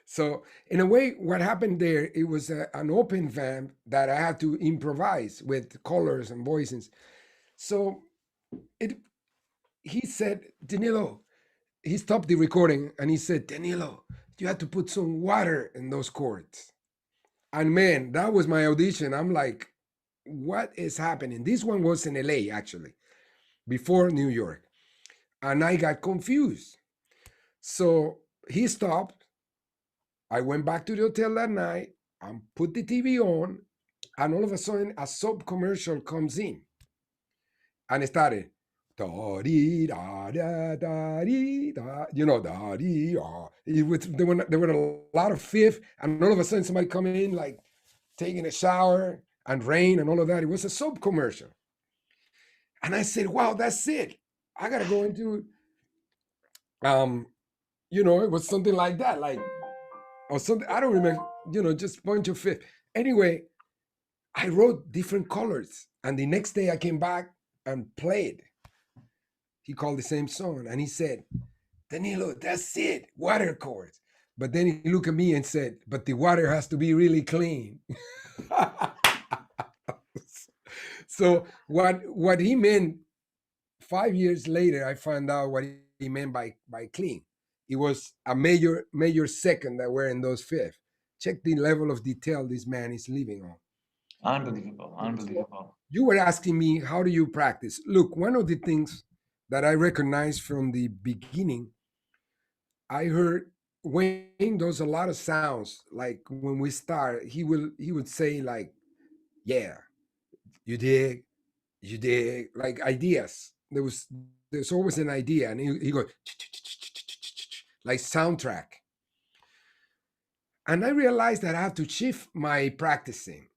So in a way, what happened there, it was an open vamp that I had to improvise with colors and voices. So it he said, Danilo, he stopped the recording and he said, Danilo, you had to put some water in those chords. And man, that was my audition. I'm like, what is happening? This one was in LA actually, before New York. And I got confused. So he stopped. I went back to the hotel that night and put the TV on. And all of a sudden, a soap commercial comes in and it started. You know, there were a lot of fifth, and all of a sudden somebody coming in like taking a shower and rain and all of that. It was a soap commercial. And I said, wow, that's it. I gotta go into um, it was something like that, like or something. I don't remember, just bunch of fifth. Anyway, I wrote different colors, and the next day I came back and played. He called the same song, and he said, Danilo, that's it, water chords. But then he looked at me and said, but the water has to be really clean. So what he meant 5 years later, I found out what he meant by clean. It was a major second that were in those fifth. Check the level of detail this man is living on. Unbelievable, So unbelievable. you were asking me, how do you practice? Look, one of the things that I recognized from the beginning, I heard Wayne does a lot of sounds. Like when we start, he would say like, yeah, you dig, like ideas. There's always an idea, and he goes like soundtrack. And I realized that I have to shift my practicing.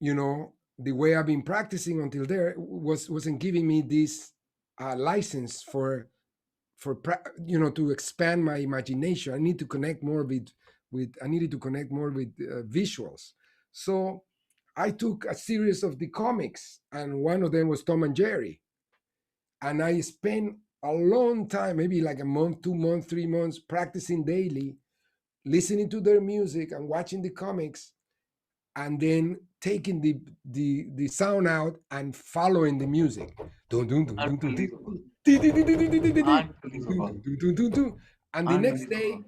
The way I've been practicing until there wasn't giving me this license to expand my imagination. I need to connect more with I needed to connect more with visuals. So I took a series of the comics, and one of them was Tom and Jerry. And I spent a long time, maybe like a month, 2 months, 3 months, practicing daily, listening to their music and watching the comics, and then taking the sound out and following the music. Unbelievable. Unbelievable. And Unbelievable.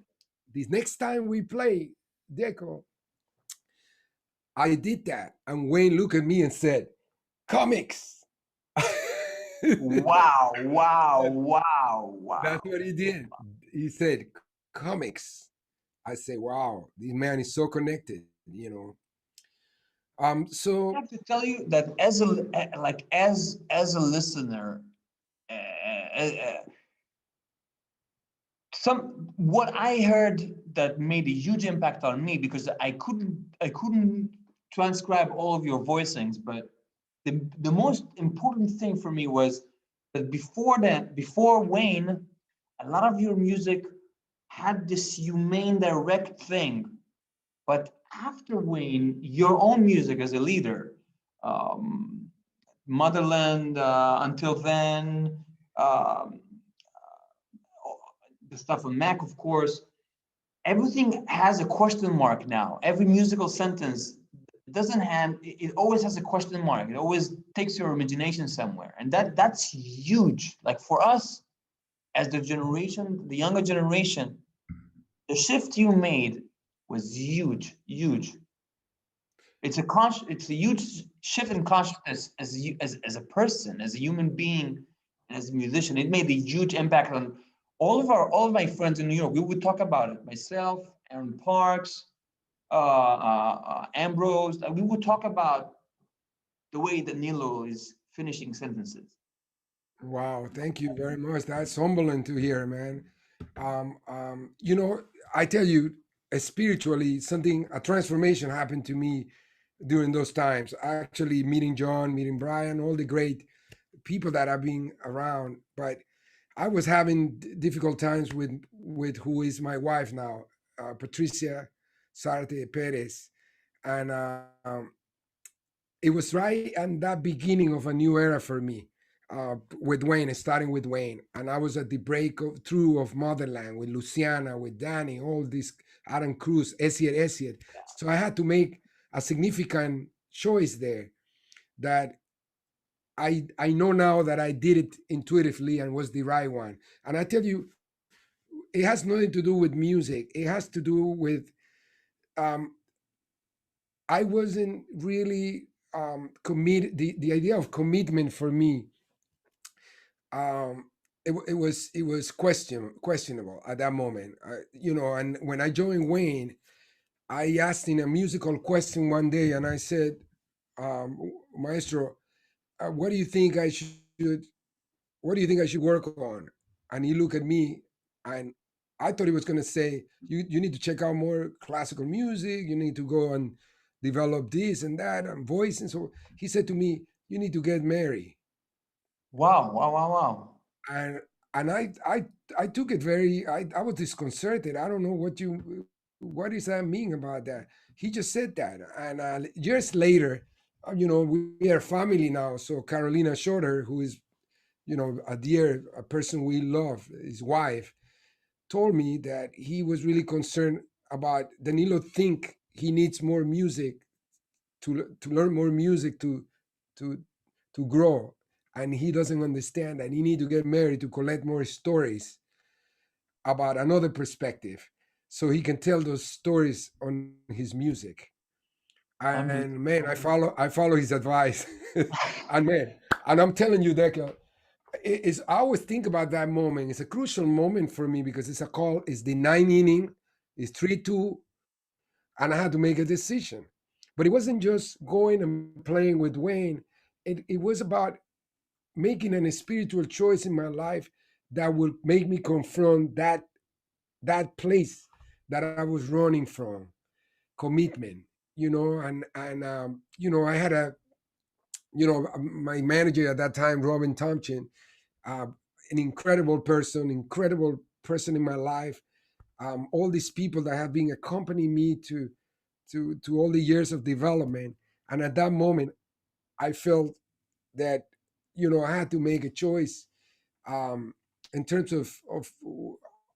the next time we play Deco, I did that. And Wayne looked at me and said, comics. Wow, wow, wow, That's wow. what he did. He said, comics. I say, wow, this man is so connected. I So have to tell you that as a listener, uh, uh, uh, what I heard that made a huge impact on me, because I couldn't transcribe all of your voicings, but the most important thing for me was that before Wayne, a lot of your music had this humane direct thing, but after Wayne, your own music as a leader, um, Motherland, Until Then, um, the stuff on Mac, of course, everything has a question mark now. Every musical sentence doesn't have, it always has a question mark. It always takes your imagination somewhere. And that's huge. Like for us as the younger generation, the shift you made was huge, huge. It's a huge shift in consciousness as a person, as a human being, and as a musician. It made a huge impact on all of my friends in New York. We would talk about it. Myself, Aaron Parks, Ambrose. We would talk about the way that Nilo is finishing sentences. wow, thank you very much. That's humbling to hear, man. I tell you, spiritually, a transformation happened to me during those times. Actually, meeting John, meeting Brian, all the great people that I've been around. But I was having difficult times with who is my wife now, Patricia Sarte Perez, and it was right at that beginning of a new era for me. with Wayne, starting with Wayne, and I was at the through of Motherland with Luciana, with Danny, all these Adam Cruz, Esiet. So I had to make a significant choice there that I know now that I did it intuitively and was the right one. And I tell you, it has nothing to do with music. It has to do with um, I wasn't really committed. The idea of commitment for me, it was questionable at that moment. And when I joined Wayne, I asked in a musical question one day, and I said, Maestro, what do you think I should what do you think I should work on? And he looked at me, and I thought he was going to say, you need to check out more classical music, you need to go and develop this and that and voice. And so he said to me, you need to get married. Wow, wow, wow, wow. And I took it very, I was disconcerted. I don't know what does that mean about that? He just said that. And years later, we are family now. So Carolina Shorter, who is, a person we love, his wife, told me that he was really concerned about Danilo think he needs more music to learn more music to to grow, and he doesn't understand that he need to get married to collect more stories about another perspective so he can tell those stories on his music. And man, I follow his advice. And man, and I'm telling you, Dekel, I always think about that moment. It's a crucial moment for me because it's a call. It's the ninth inning. It's 3-2, and I had to make a decision. But it wasn't just going and playing with Wayne. It was about making a spiritual choice in my life that would make me confront that place that I was running from, commitment. I had my manager at that time, Robin Thompson, uh, an incredible person in my life. All these people that have been accompanying me to all the years of development. And at that moment, I felt that I had to make a choice, um, in terms of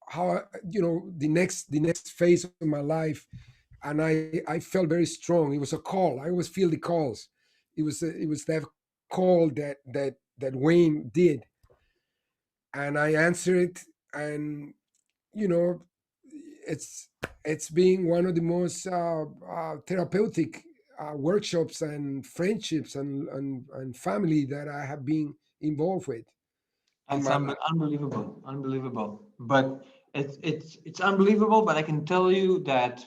how the next phase of my life. And I felt very strong. It was a call. I always feel the calls. It was that call that Wayne did, and I answered it. And you know it's it's been one of the most therapeutic workshops and friendships and family that I have been involved with in That's my life. unbelievable, unbelievable. But it's unbelievable. But I can tell you that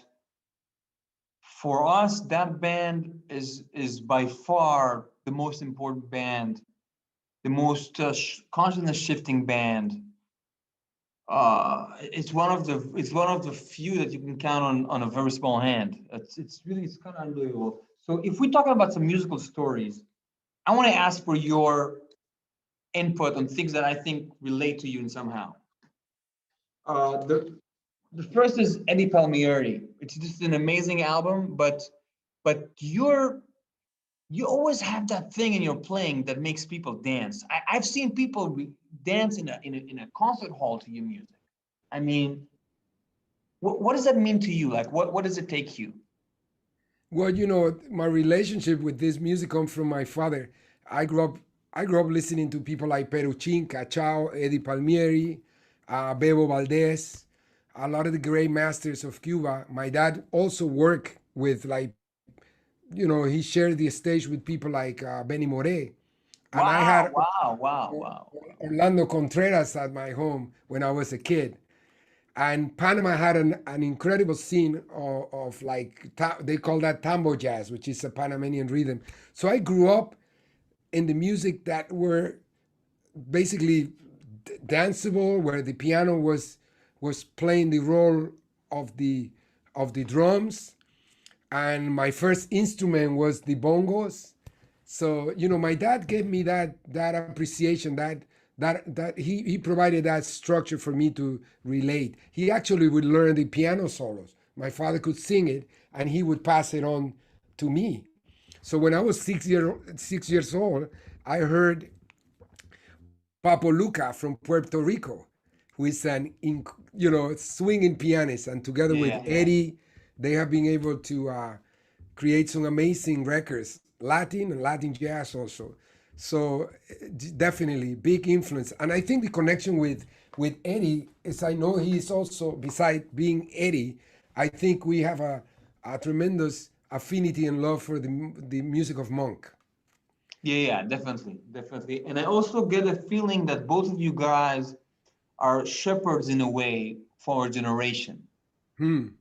for us, that band is by far the most important band, the most consciousness shifting band. It's one of the few that you can count on a very small hand. It's kind of unbelievable. So if we're talking about some musical stories, I want to ask for your input on things that I think relate to you in somehow. The first is Eddie Palmieri. It's just an amazing album, but you always have that thing in your playing that makes people dance. I've seen people dance in a concert hall to your music. I mean, what does that mean to you? Like, what does it take you? Well, my relationship with this music comes from my father. I grew up I grew up listening to people like Peruchin, Cachao, Eddie Palmieri, Bebo Valdez, a lot of the great masters of Cuba. My dad also worked with, like, he shared the stage with people like Benny Moré. And I Wow, had wow, wow, wow. Orlando Contreras at my home when I was a kid. And Panama had an incredible scene of like, they call that tambo jazz, which is a Panamanian rhythm. So I grew up in the music that were basically danceable, where the piano was playing the role of the drums, and my first instrument was the bongos. So my dad gave me that appreciation, that he provided that structure for me to relate. He actually would learn the piano solos. My father could sing it, and he would pass it on to me. So when I was 6 years old, I heard Papo Luca from Puerto Rico, who is an swinging pianist, and together with Eddie, they have been able to create some amazing records, Latin and Latin jazz also. So definitely big influence, and I think the connection with Eddie is, I know he is also, beside being Eddie, I think we have a tremendous affinity and love for the music of Monk. Yeah, definitely. And I also get a feeling that both of you guys are shepherds in a way for our generation. Many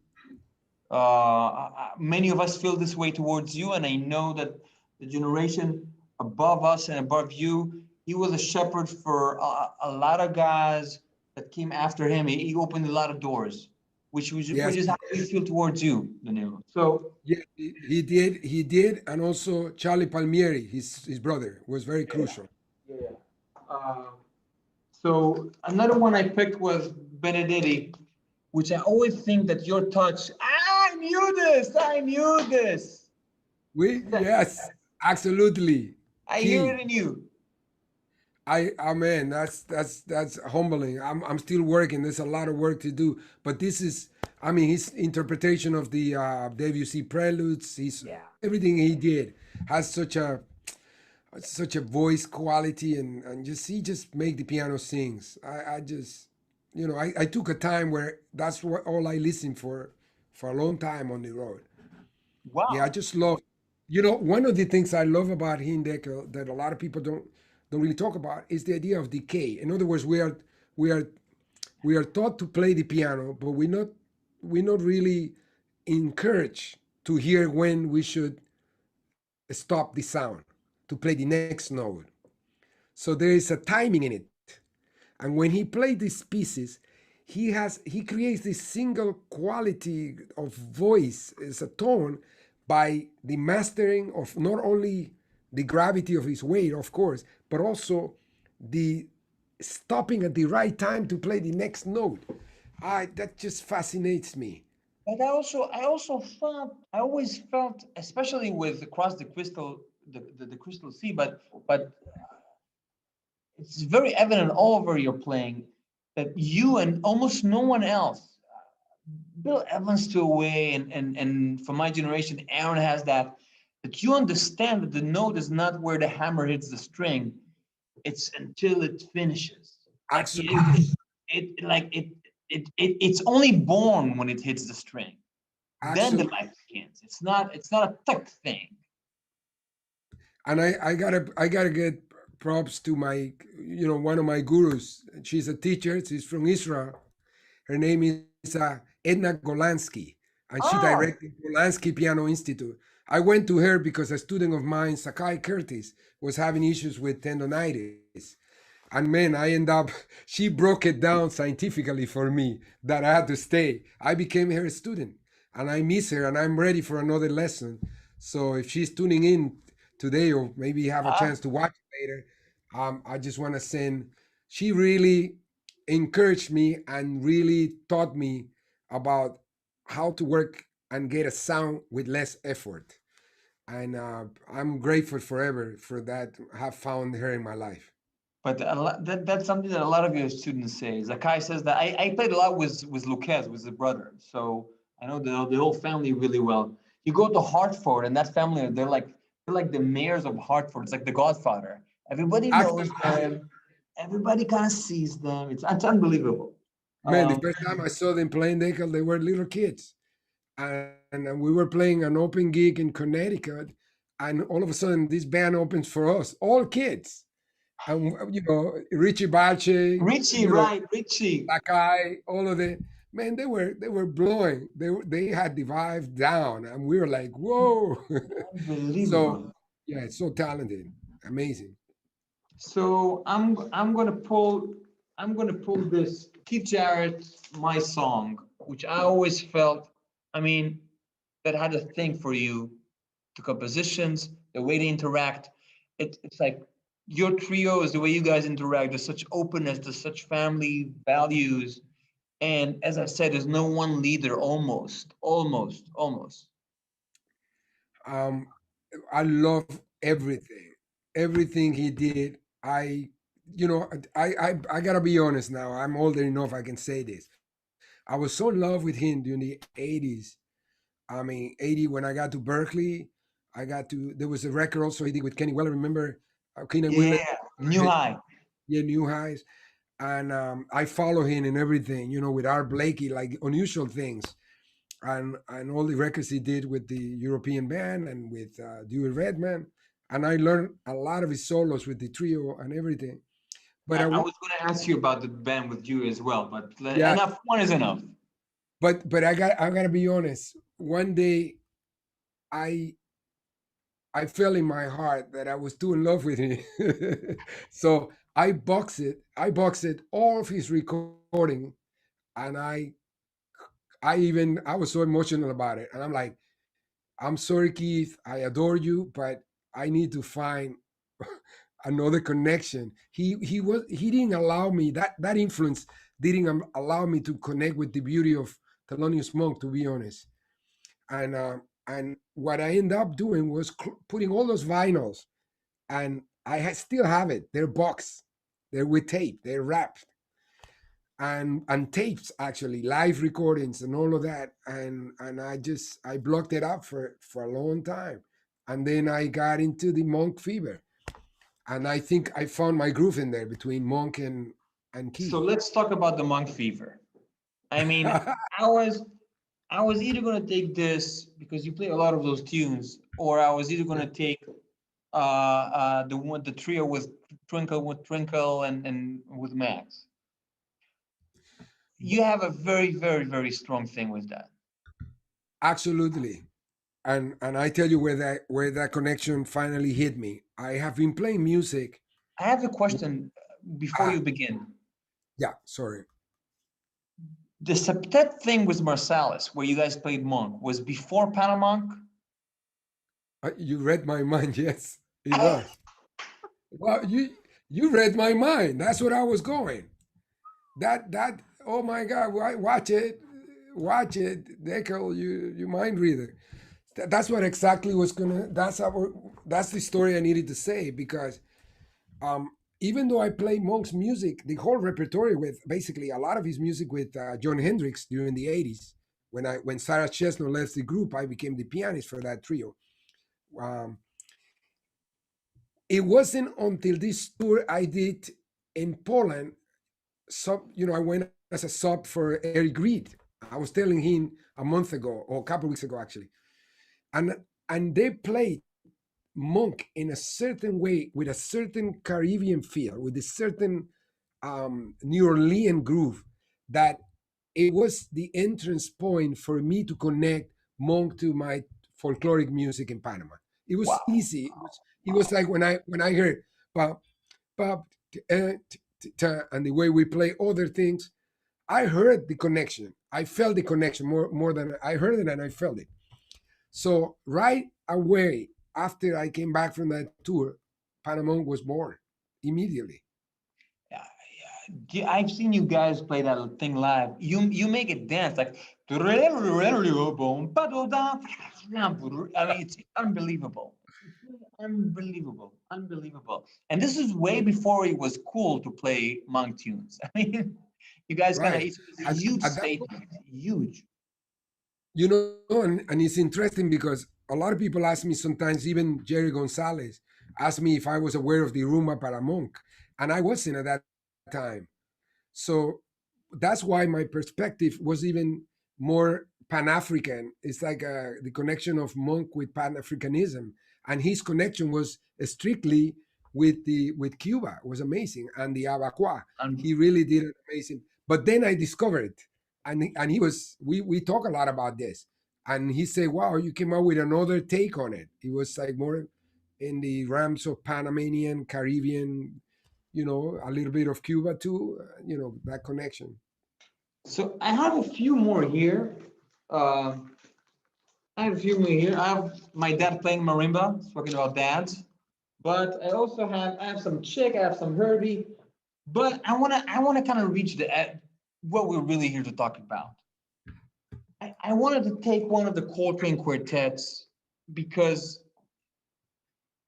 of us feel this way towards you, and I know that the generation above us and above you, he was a shepherd for a lot of guys that came after him. He opened a lot of doors, which is how we feel towards you, Danilo. So yeah, he did, and also Charlie Palmieri, his brother, was very crucial. Yeah. So another one I picked was Benedetti, which I always think that your touch. I knew this. Yes, absolutely. I hear it in you. Man, that's humbling. I'm still working. There's a lot of work to do, but this is, I mean, his interpretation of the Debussy preludes, everything he did has such a voice quality, and just he just make the piano sings. I just, I took a time where that's what all I listened for a long time on the road. Wow. Yeah, I just love, one of the things I love about him, Dekel, that a lot of people don't really talk about, is the idea of decay. In other words, we are we are taught to play the piano, but we're not really encouraged to hear when we should stop the sound to play the next note. So there is a timing in it. And when he played these pieces, he creates this single quality of voice as a tone by the mastering of not only the gravity of his weight, of course, but also the stopping at the right time to play the next note. That just fascinates me. But I always felt, especially with Across the Crystal, the Crystal Sea, but it's very evident all over your playing that you and almost no one else, Bill Evans to a way, and for my generation, Aaron has that you understand that the note is not where the hammer hits the string, it's until it finishes. Like Absolutely. it's only born when it hits the string. Then the Absolutely. life begins. It's not a tick thing. And I gotta get props to my, one of my gurus. She's a teacher. She's from Israel. Her name is Edna Golansky, and she Oh, directed Golansky Piano Institute. I went to her because a student of mine, Sakai Curtis, was having issues with tendonitis. And man, I end up, she broke it down scientifically for me that I had to stay. I became her student, and I miss her, and I'm ready for another lesson. So if she's tuning in today, or maybe have a chance to watch it later, I just want to send, she really encouraged me and really taught me about how to work and get a sound with less effort. And I'm grateful forever for that. Have found her in my life. but that's something that a lot of your students say. Zakai says that I played a lot with Luquez, with his brother, so I know the whole family really well. You go to Hartford, and that family, they're like the mayors of Hartford. It's like the Godfather. Everybody knows Absolutely. them. Everybody kind of sees them. It's unbelievable. Man, the Um, first time I saw them playing Dekel, they were little kids. And we were playing an open gig in Connecticut. And all of a sudden, this band opens for us, all kids. And, Richie Balche, Richie, right? Richie. Sakai, all of the, man, they were blowing. They had the vibe down. And we were like, whoa. So, Unbelievable. yeah, it's so talented. Amazing. So I'm gonna pull this Keith Jarrett, My Song, which I always felt, I mean, that had a thing for you, the compositions, the way they interact. It's like your trio is the way you guys interact. There's such openness, there's such family values. And as I said, there's no one leader almost. Um, I love everything he did. I you know, I gotta be honest now. I'm older enough. I can say this. I was so in love with him during the '80s. I mean, '80 when I got to Berkeley, I got to. There was a record also he did with Kenny Weller. Remember, Kenny Weller? Yeah, New High. Yeah, New Highs. And I follow him and everything. You know, with Art Blakey, like Unusual Things, and all the records he did with the European band and with Dewey Redman. And I learned a lot of his solos with the trio and everything. But I was going to ask you about the band with you as well, but yeah, enough. One is enough. but I gotta be honest. One day, I I felt in my heart that I was too in love with him, so I boxed it. I boxed it all of his recording, and I was so emotional about it, and I'm like, I'm sorry, Keith. I adore you, but I need to find another connection. He didn't allow me that influence didn't allow me to connect with the beauty of Thelonious Monk, to be honest. And what I ended up doing was putting all those vinyls, and still have it. They're boxed, they're with tape, they're wrapped, and tapes actually, live recordings and all of that. And I blocked it up for a long time, and then I got into the Monk fever, and I think I found my groove in there between Monk and So Keith. let's talk about the Monk fever. I mean, I was I was either going to take this because you play a lot of those tunes, or I was either going to take the trio with Twinkle and with Max. You have a very very strong thing with that. Absolutely. And I tell you where that connection finally hit me. I have been playing music. I have a question before Ah, you begin. yeah, sorry. The septet thing with Marsalis, where you guys played Monk, was before Panamonk? You read my mind. Yes, it was. Well, you read my mind. That's what I was going. That oh my God, watch it, Dekel, you mind reader. That's what exactly was gonna. That's the story I needed to say, because um, even though I play Monk's music, the whole repertoire with basically a lot of his music with John Hendricks during the '80s. When Sarah Chestnut left the group, I became the pianist for that trio. Um, it wasn't until this tour I did in Poland, I went as a sub for Eric Reed. I was telling him a month ago, or a couple of weeks ago actually, and they played Monk in a certain way, with a certain Caribbean feel, with a certain New Orleans groove, that it was the entrance point for me to connect Monk to my folkloric music in Panama. It was Wow. easy. It was like when I heard pop pop and the way we play other things, I heard the connection. I felt the connection more than I heard it, and I felt it. So right away after I came back from that tour, Panama was born immediately. Yeah, yeah. I've seen you guys play that thing live. You make it dance like. I mean, it's unbelievable. It's really unbelievable, unbelievable. And this is way before it was cool to play monk tunes. I mean, you guys kind of, Right. it's a At, huge at that statement, huge. and it's interesting because a lot of people ask me sometimes, even Jerry Gonzalez asked me if I was aware of the Rumba para Monk, and I wasn't at that time. So that's why my perspective was even more Pan African. It's like the connection of Monk with Pan Africanism, and his connection was strictly with Cuba. It was amazing, and the Abacoa. And He really did it amazing. But then I discovered, and he was we talk a lot about this, and he said, "Wow, you came out with another take on it." It was like more in the realms of Panamanian, Caribbean, a little bit of Cuba too, that connection. so I have a few more here. Uh, I have a few more here. I have my dad playing marimba, talking about dads. But I have some chick, I have some Herbie. But I wanna kind of reach what we're really here to talk about. I wanted to take one of the Coltrane quartets because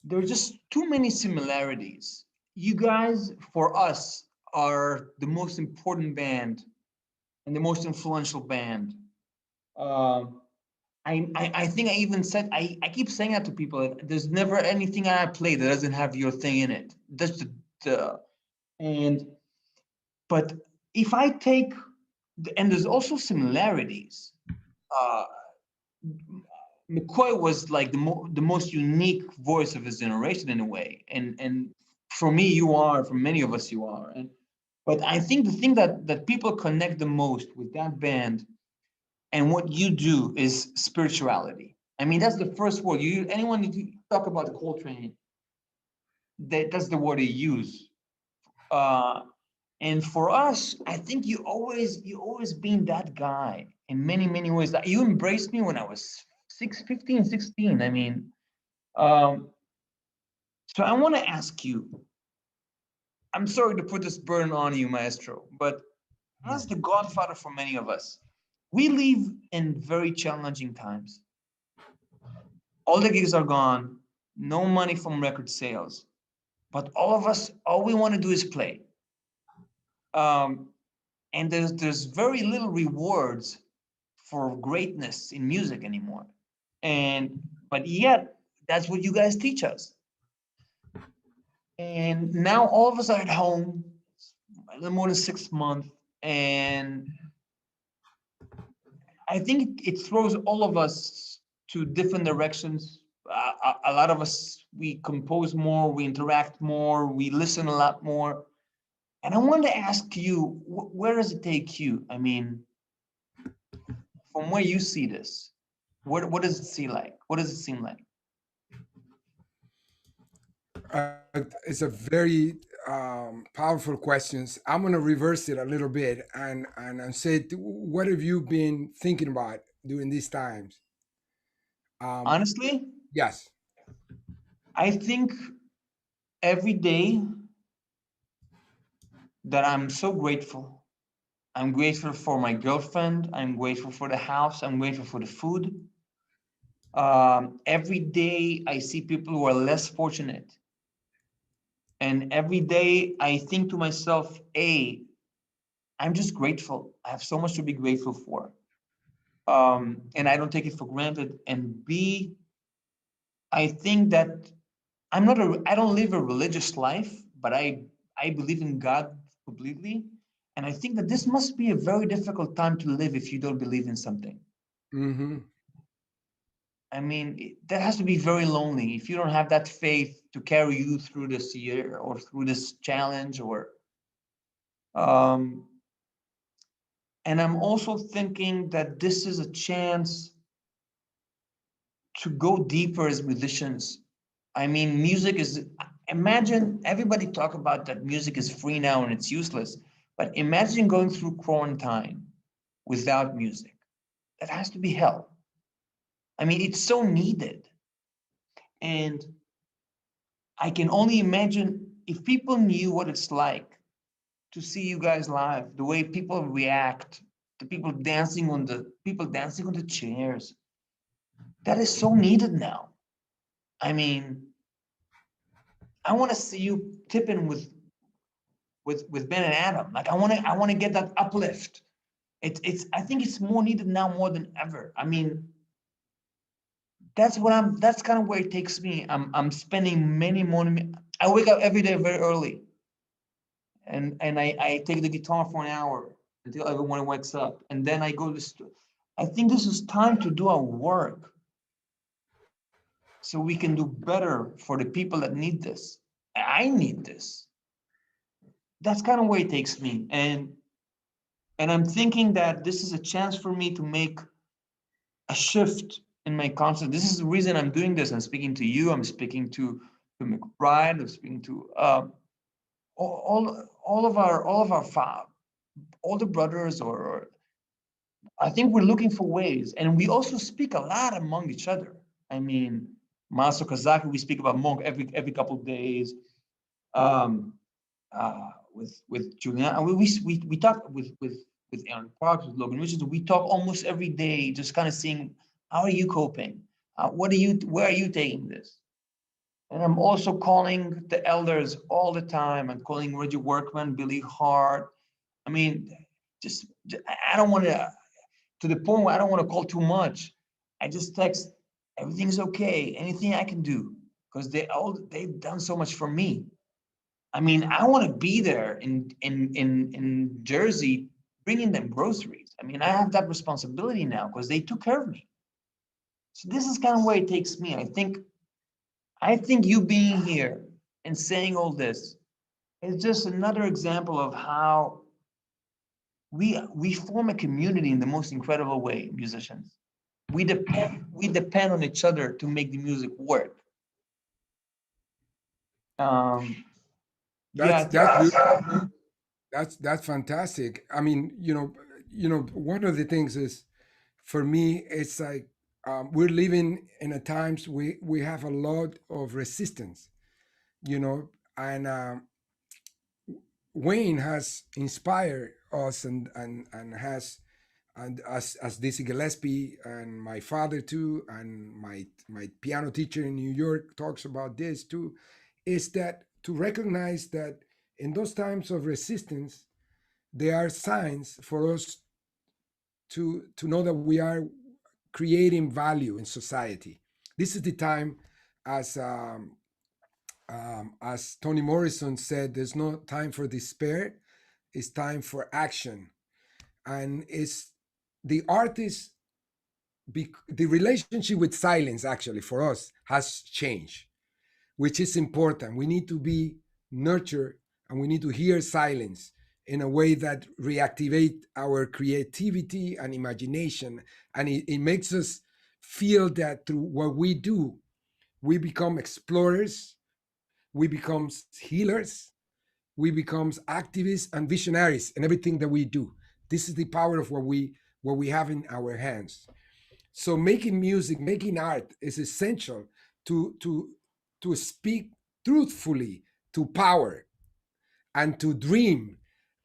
there are just too many similarities. you guys, for us, are the most important band and the most influential band. Um, I think I even said, I keep saying that to people. There's never anything I play that doesn't have your thing in it. That's the and but if I take and there's also similarities. Uh, McCoy was like the most unique voice of his generation in a way, and for me you are, for many of us you are, and but I think the thing that people connect the most with that band and what you do is spirituality. I mean, that's the first word. You anyone if you talk about the Coltrane, that's the word they use. Uh, and for us, I think you always been that guy in many ways. That you embraced me when I was 15, 16. I mean, um, so I want to ask you. I'm sorry to put this burden on you, Maestro, but as the godfather for many of us, we live in very challenging times. All the gigs are gone, no money from record sales, but all of us, all we want to do is play. Um, and there's very little rewards for greatness in music anymore. And but yet that's what you guys teach us. And now all of us are at home, a little more than 6 months, and I think it throws all of us to different directions. A lot of us, we compose more, we interact more, we listen a lot more. And I wanted to ask you, where does it take you? I mean, from where you see this, what does it seem like? What does it seem like? It's a very powerful questions. I'm gonna reverse it a little bit and say, what have you been thinking about during these times? Um, Honestly, yes. I think every day that I'm so grateful. I'm grateful for my girlfriend. I'm grateful for the house. I'm grateful for the food. Every day I see people who are less fortunate. And every day I think to myself, A, I'm just grateful. I have so much to be grateful for. And I don't take it for granted. And B, I think that I don't live a religious life, but I believe in God completely. And I think that this must be a very difficult time to live if you don't believe in something. Mm-hmm. I mean, that has to be very lonely if you don't have that faith to carry you through this year or through this challenge or um and I'm also thinking that this is a chance to go deeper as musicians. I mean, music is, imagine everybody talk about that music is free now and it's useless, but imagine going through quarantine without music. That has to be hell. I mean, it's so needed. And I can only imagine if people knew what it's like to see you guys live, the way people react, the people dancing on the chairs. That is so needed now. I mean, I want to see you tipping with Ben and Adam. Like I want to get that uplift. It's I think it's more needed now more than ever. I mean, that's kind of where it takes me. I'm spending many morning. I wake up every day very early, and I take the guitar for an hour until everyone wakes up, and then I go to the. I think this is time to do our work so we can do better for the people that need this. I need this. That's kind of where it takes me, and I'm thinking that this is a chance for me to make a shift in my conscience. This is the reason I'm doing this. I'm speaking to you. I'm speaking to McBride. I'm speaking to all of our older brothers. Or I think we're looking for ways, and we also speak a lot among each other. I mean, Master Kazaki, we speak about Monk every couple of days. Um, with Julian, and we talk with Aaron Parks, with Logan Richards. We talk almost every day, just kind of seeing how are you coping, where are you taking this, And I'm also calling the elders all the time. I'm calling Reggie Workman, Billy Hart. I mean, just I don't want to the point where I don't want to call too much. I just text, everything's okay, anything I can do, because they've done so much for me. I mean, I want to be there in Jersey, bringing them groceries. I mean, I have that responsibility now because they took care of me. So this is kind of where it takes me. I think you being here and saying all this is just another example of how we form a community in the most incredible way, musicians. We depend on each other to make the music work. Um, That's yeah, that's beautiful. That's fantastic. I mean, one of the things is, for me, it's like, we're living in a times we have a lot of resistance, you know, and Wayne has inspired us, and has, and as Dizzy Gillespie and my father too, and my piano teacher in New York talks about this too, is that to recognize that in those times of resistance, there are signs for us to know that we are creating value in society. This is the time, as as Toni Morrison said, there's no time for despair. It's time for action, and it's the artist. The relationship with silence, actually, for us has changed, which is important. We need to be nurtured, and we need to hear silence in a way that reactivate our creativity and imagination, and it makes us feel that through what we do, we become explorers, we become healers, we become activists and visionaries in everything that we do. This is the power of what we have in our hands. So making music, making art is essential to speak truthfully to power, and to dream,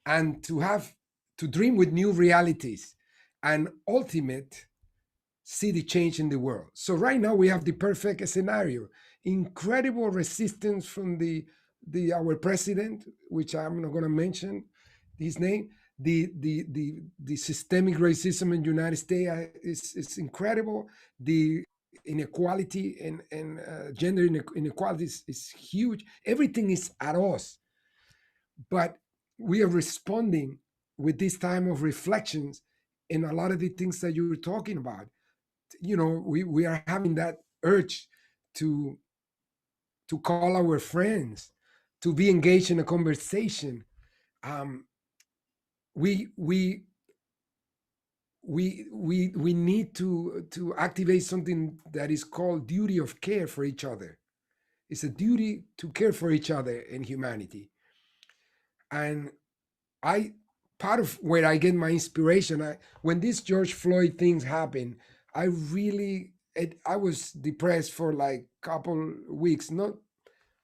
and to dream with new realities, and ultimate see the change in the world. So right now we have the perfect scenario. Incredible resistance from the our president, which I'm not going to mention his name. The systemic racism in the United States is incredible. The inequality and gender inequality is huge. Everything is at us, but we are responding with this time of reflections in a lot of the things that you were talking about. We are having that urge to call our friends, to be engaged in a conversation. um, we we we need to activate something that is called duty of care for each other. It's a duty to care for each other in humanity. And I part of where I get my inspiration, when these George Floyd things happen, I was depressed for like couple weeks. Not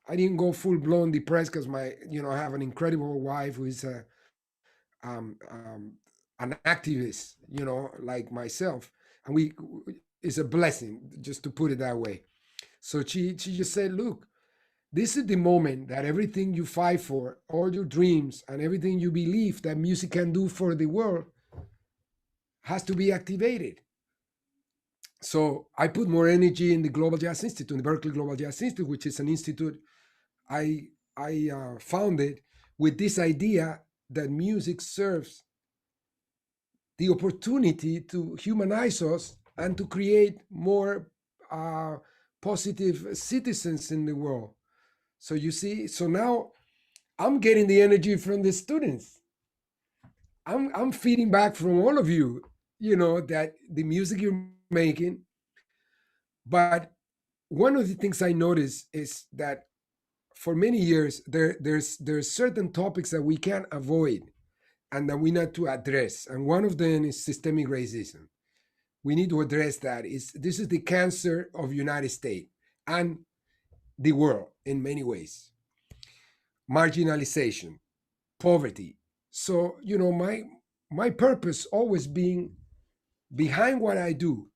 I didn't go full blown depressed, because I have an incredible wife who is an activist, like myself, and it's a blessing, just to put it that way. So she just said, "Look, this is the moment that everything you fight for, all your dreams, and everything you believe that music can do for the world, has to be activated." So I put more energy in the Global Jazz Institute, in the Berkeley Global Jazz Institute, which is an institute I founded with this idea that music serves the opportunity to humanize us and to create more uh, positive citizens in the world. So you see, so now I'm getting the energy from the students. I'm feeding back from all of you, that the music you're making. But one of the things I notice is that for many years there's certain topics that we can't avoid and that we need to address. And one of them is systemic racism. We need to address that. This is the cancer of United States and the world in many ways. Marginalization, poverty. So, my purpose always being behind what I do,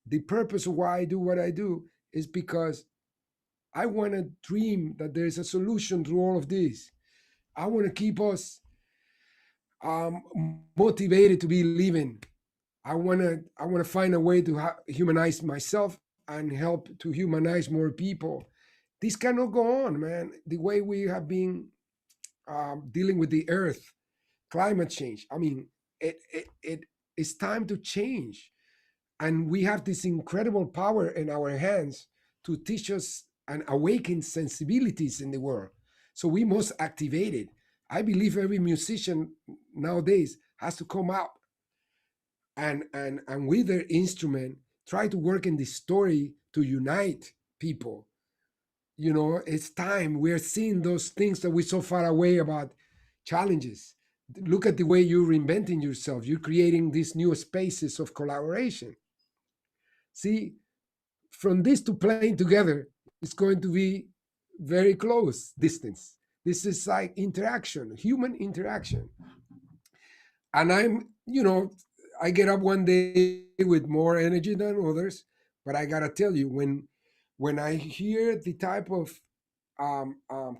the purpose of why I do what I do is because I want to dream that there's a solution to all of this. I want to keep us motivated to be living. I want to find a way to humanize myself and help to humanize more people. This cannot go on, man. The way we have been dealing with the earth, climate change. I mean, it it's time to change, and we have this incredible power in our hands to teach us and awaken sensibilities in the world. So we must activate it. I believe every musician nowadays has to come out and with their instrument try to work in the story to unite people. It's time. We're seeing those things that we're so far away about, challenges. Look at the way you're reinventing yourself. You're creating these new spaces of collaboration. See, from this to playing together, it's going to be very close distance. This is like interaction, human interaction. And I get up one day with more energy than others, but I gotta tell you, when I hear the type of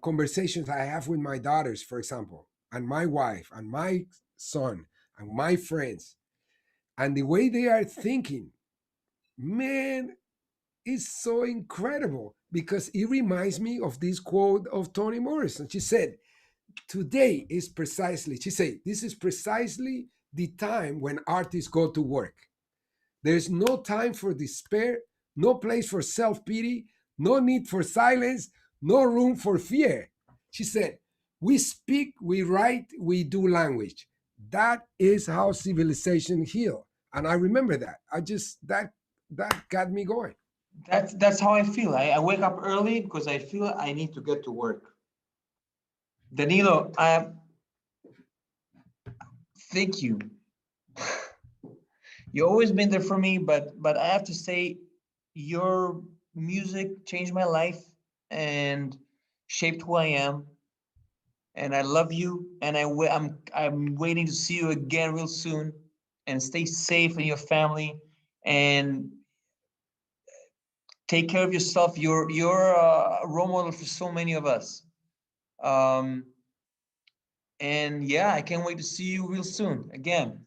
conversations I have with my daughters, for example, and my wife and my son and my friends, and the way they are thinking, man, it's so incredible because it reminds me of this quote of Toni Morrison. She said, "Today is precisely," she said, "this is precisely the time when artists go to work. There's no time for despair, no place for self pity, no need for silence, no room for fear." She said, "We speak, we write, we do language. That is how civilization heal." And I remember that. That got me going. That's how I feel. I wake up early because I feel I need to get to work. Danilo, thank you. You always been there for me, but I have to say, your music changed my life and shaped who I am. And I love you. And I'm waiting to see you again real soon. And stay safe and your family. And take care of yourself. You're a role model for so many of us. Um, and yeah, I can't wait to see you real soon again.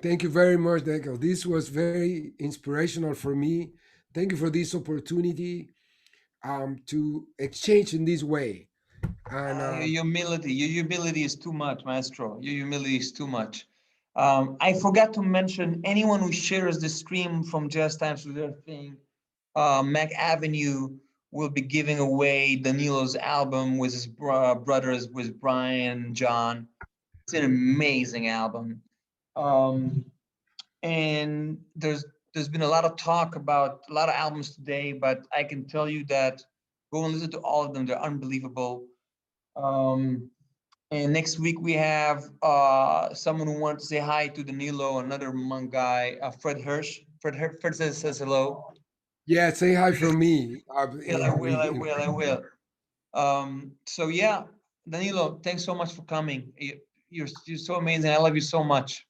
Thank you very much, Dekel. This was very inspirational for me. Thank you for this opportunity to exchange in this way. And Your humility is too much, Maestro. Your humility is too much. I forgot to mention anyone who shares the stream from Jazz Times with their thing. Mac Avenue will be giving away Danilo's album with his brothers, with Brian and John. It's an amazing album. Um, and there's been a lot of talk about a lot of albums today, but I can tell you that go and listen to all of them. They're unbelievable. Um, and next week we have someone who wants to say hi to Danilo, another Hmong guy, Fred Hirsch. Fred says hello. yeah, say hi from me. I will. So yeah, Danilo, thanks so much for coming. You're so amazing. I love you so much.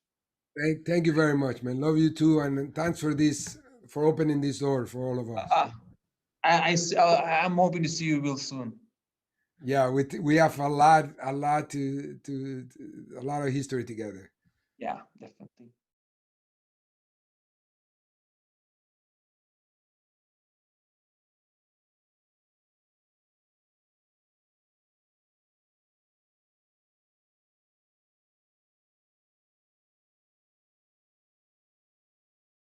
Thank you very much, man. Love you too, and thanks for this, for opening this door for all of us. I'm hoping to see you real soon. Yeah, we have a lot to a lot of history together. Yeah, definitely.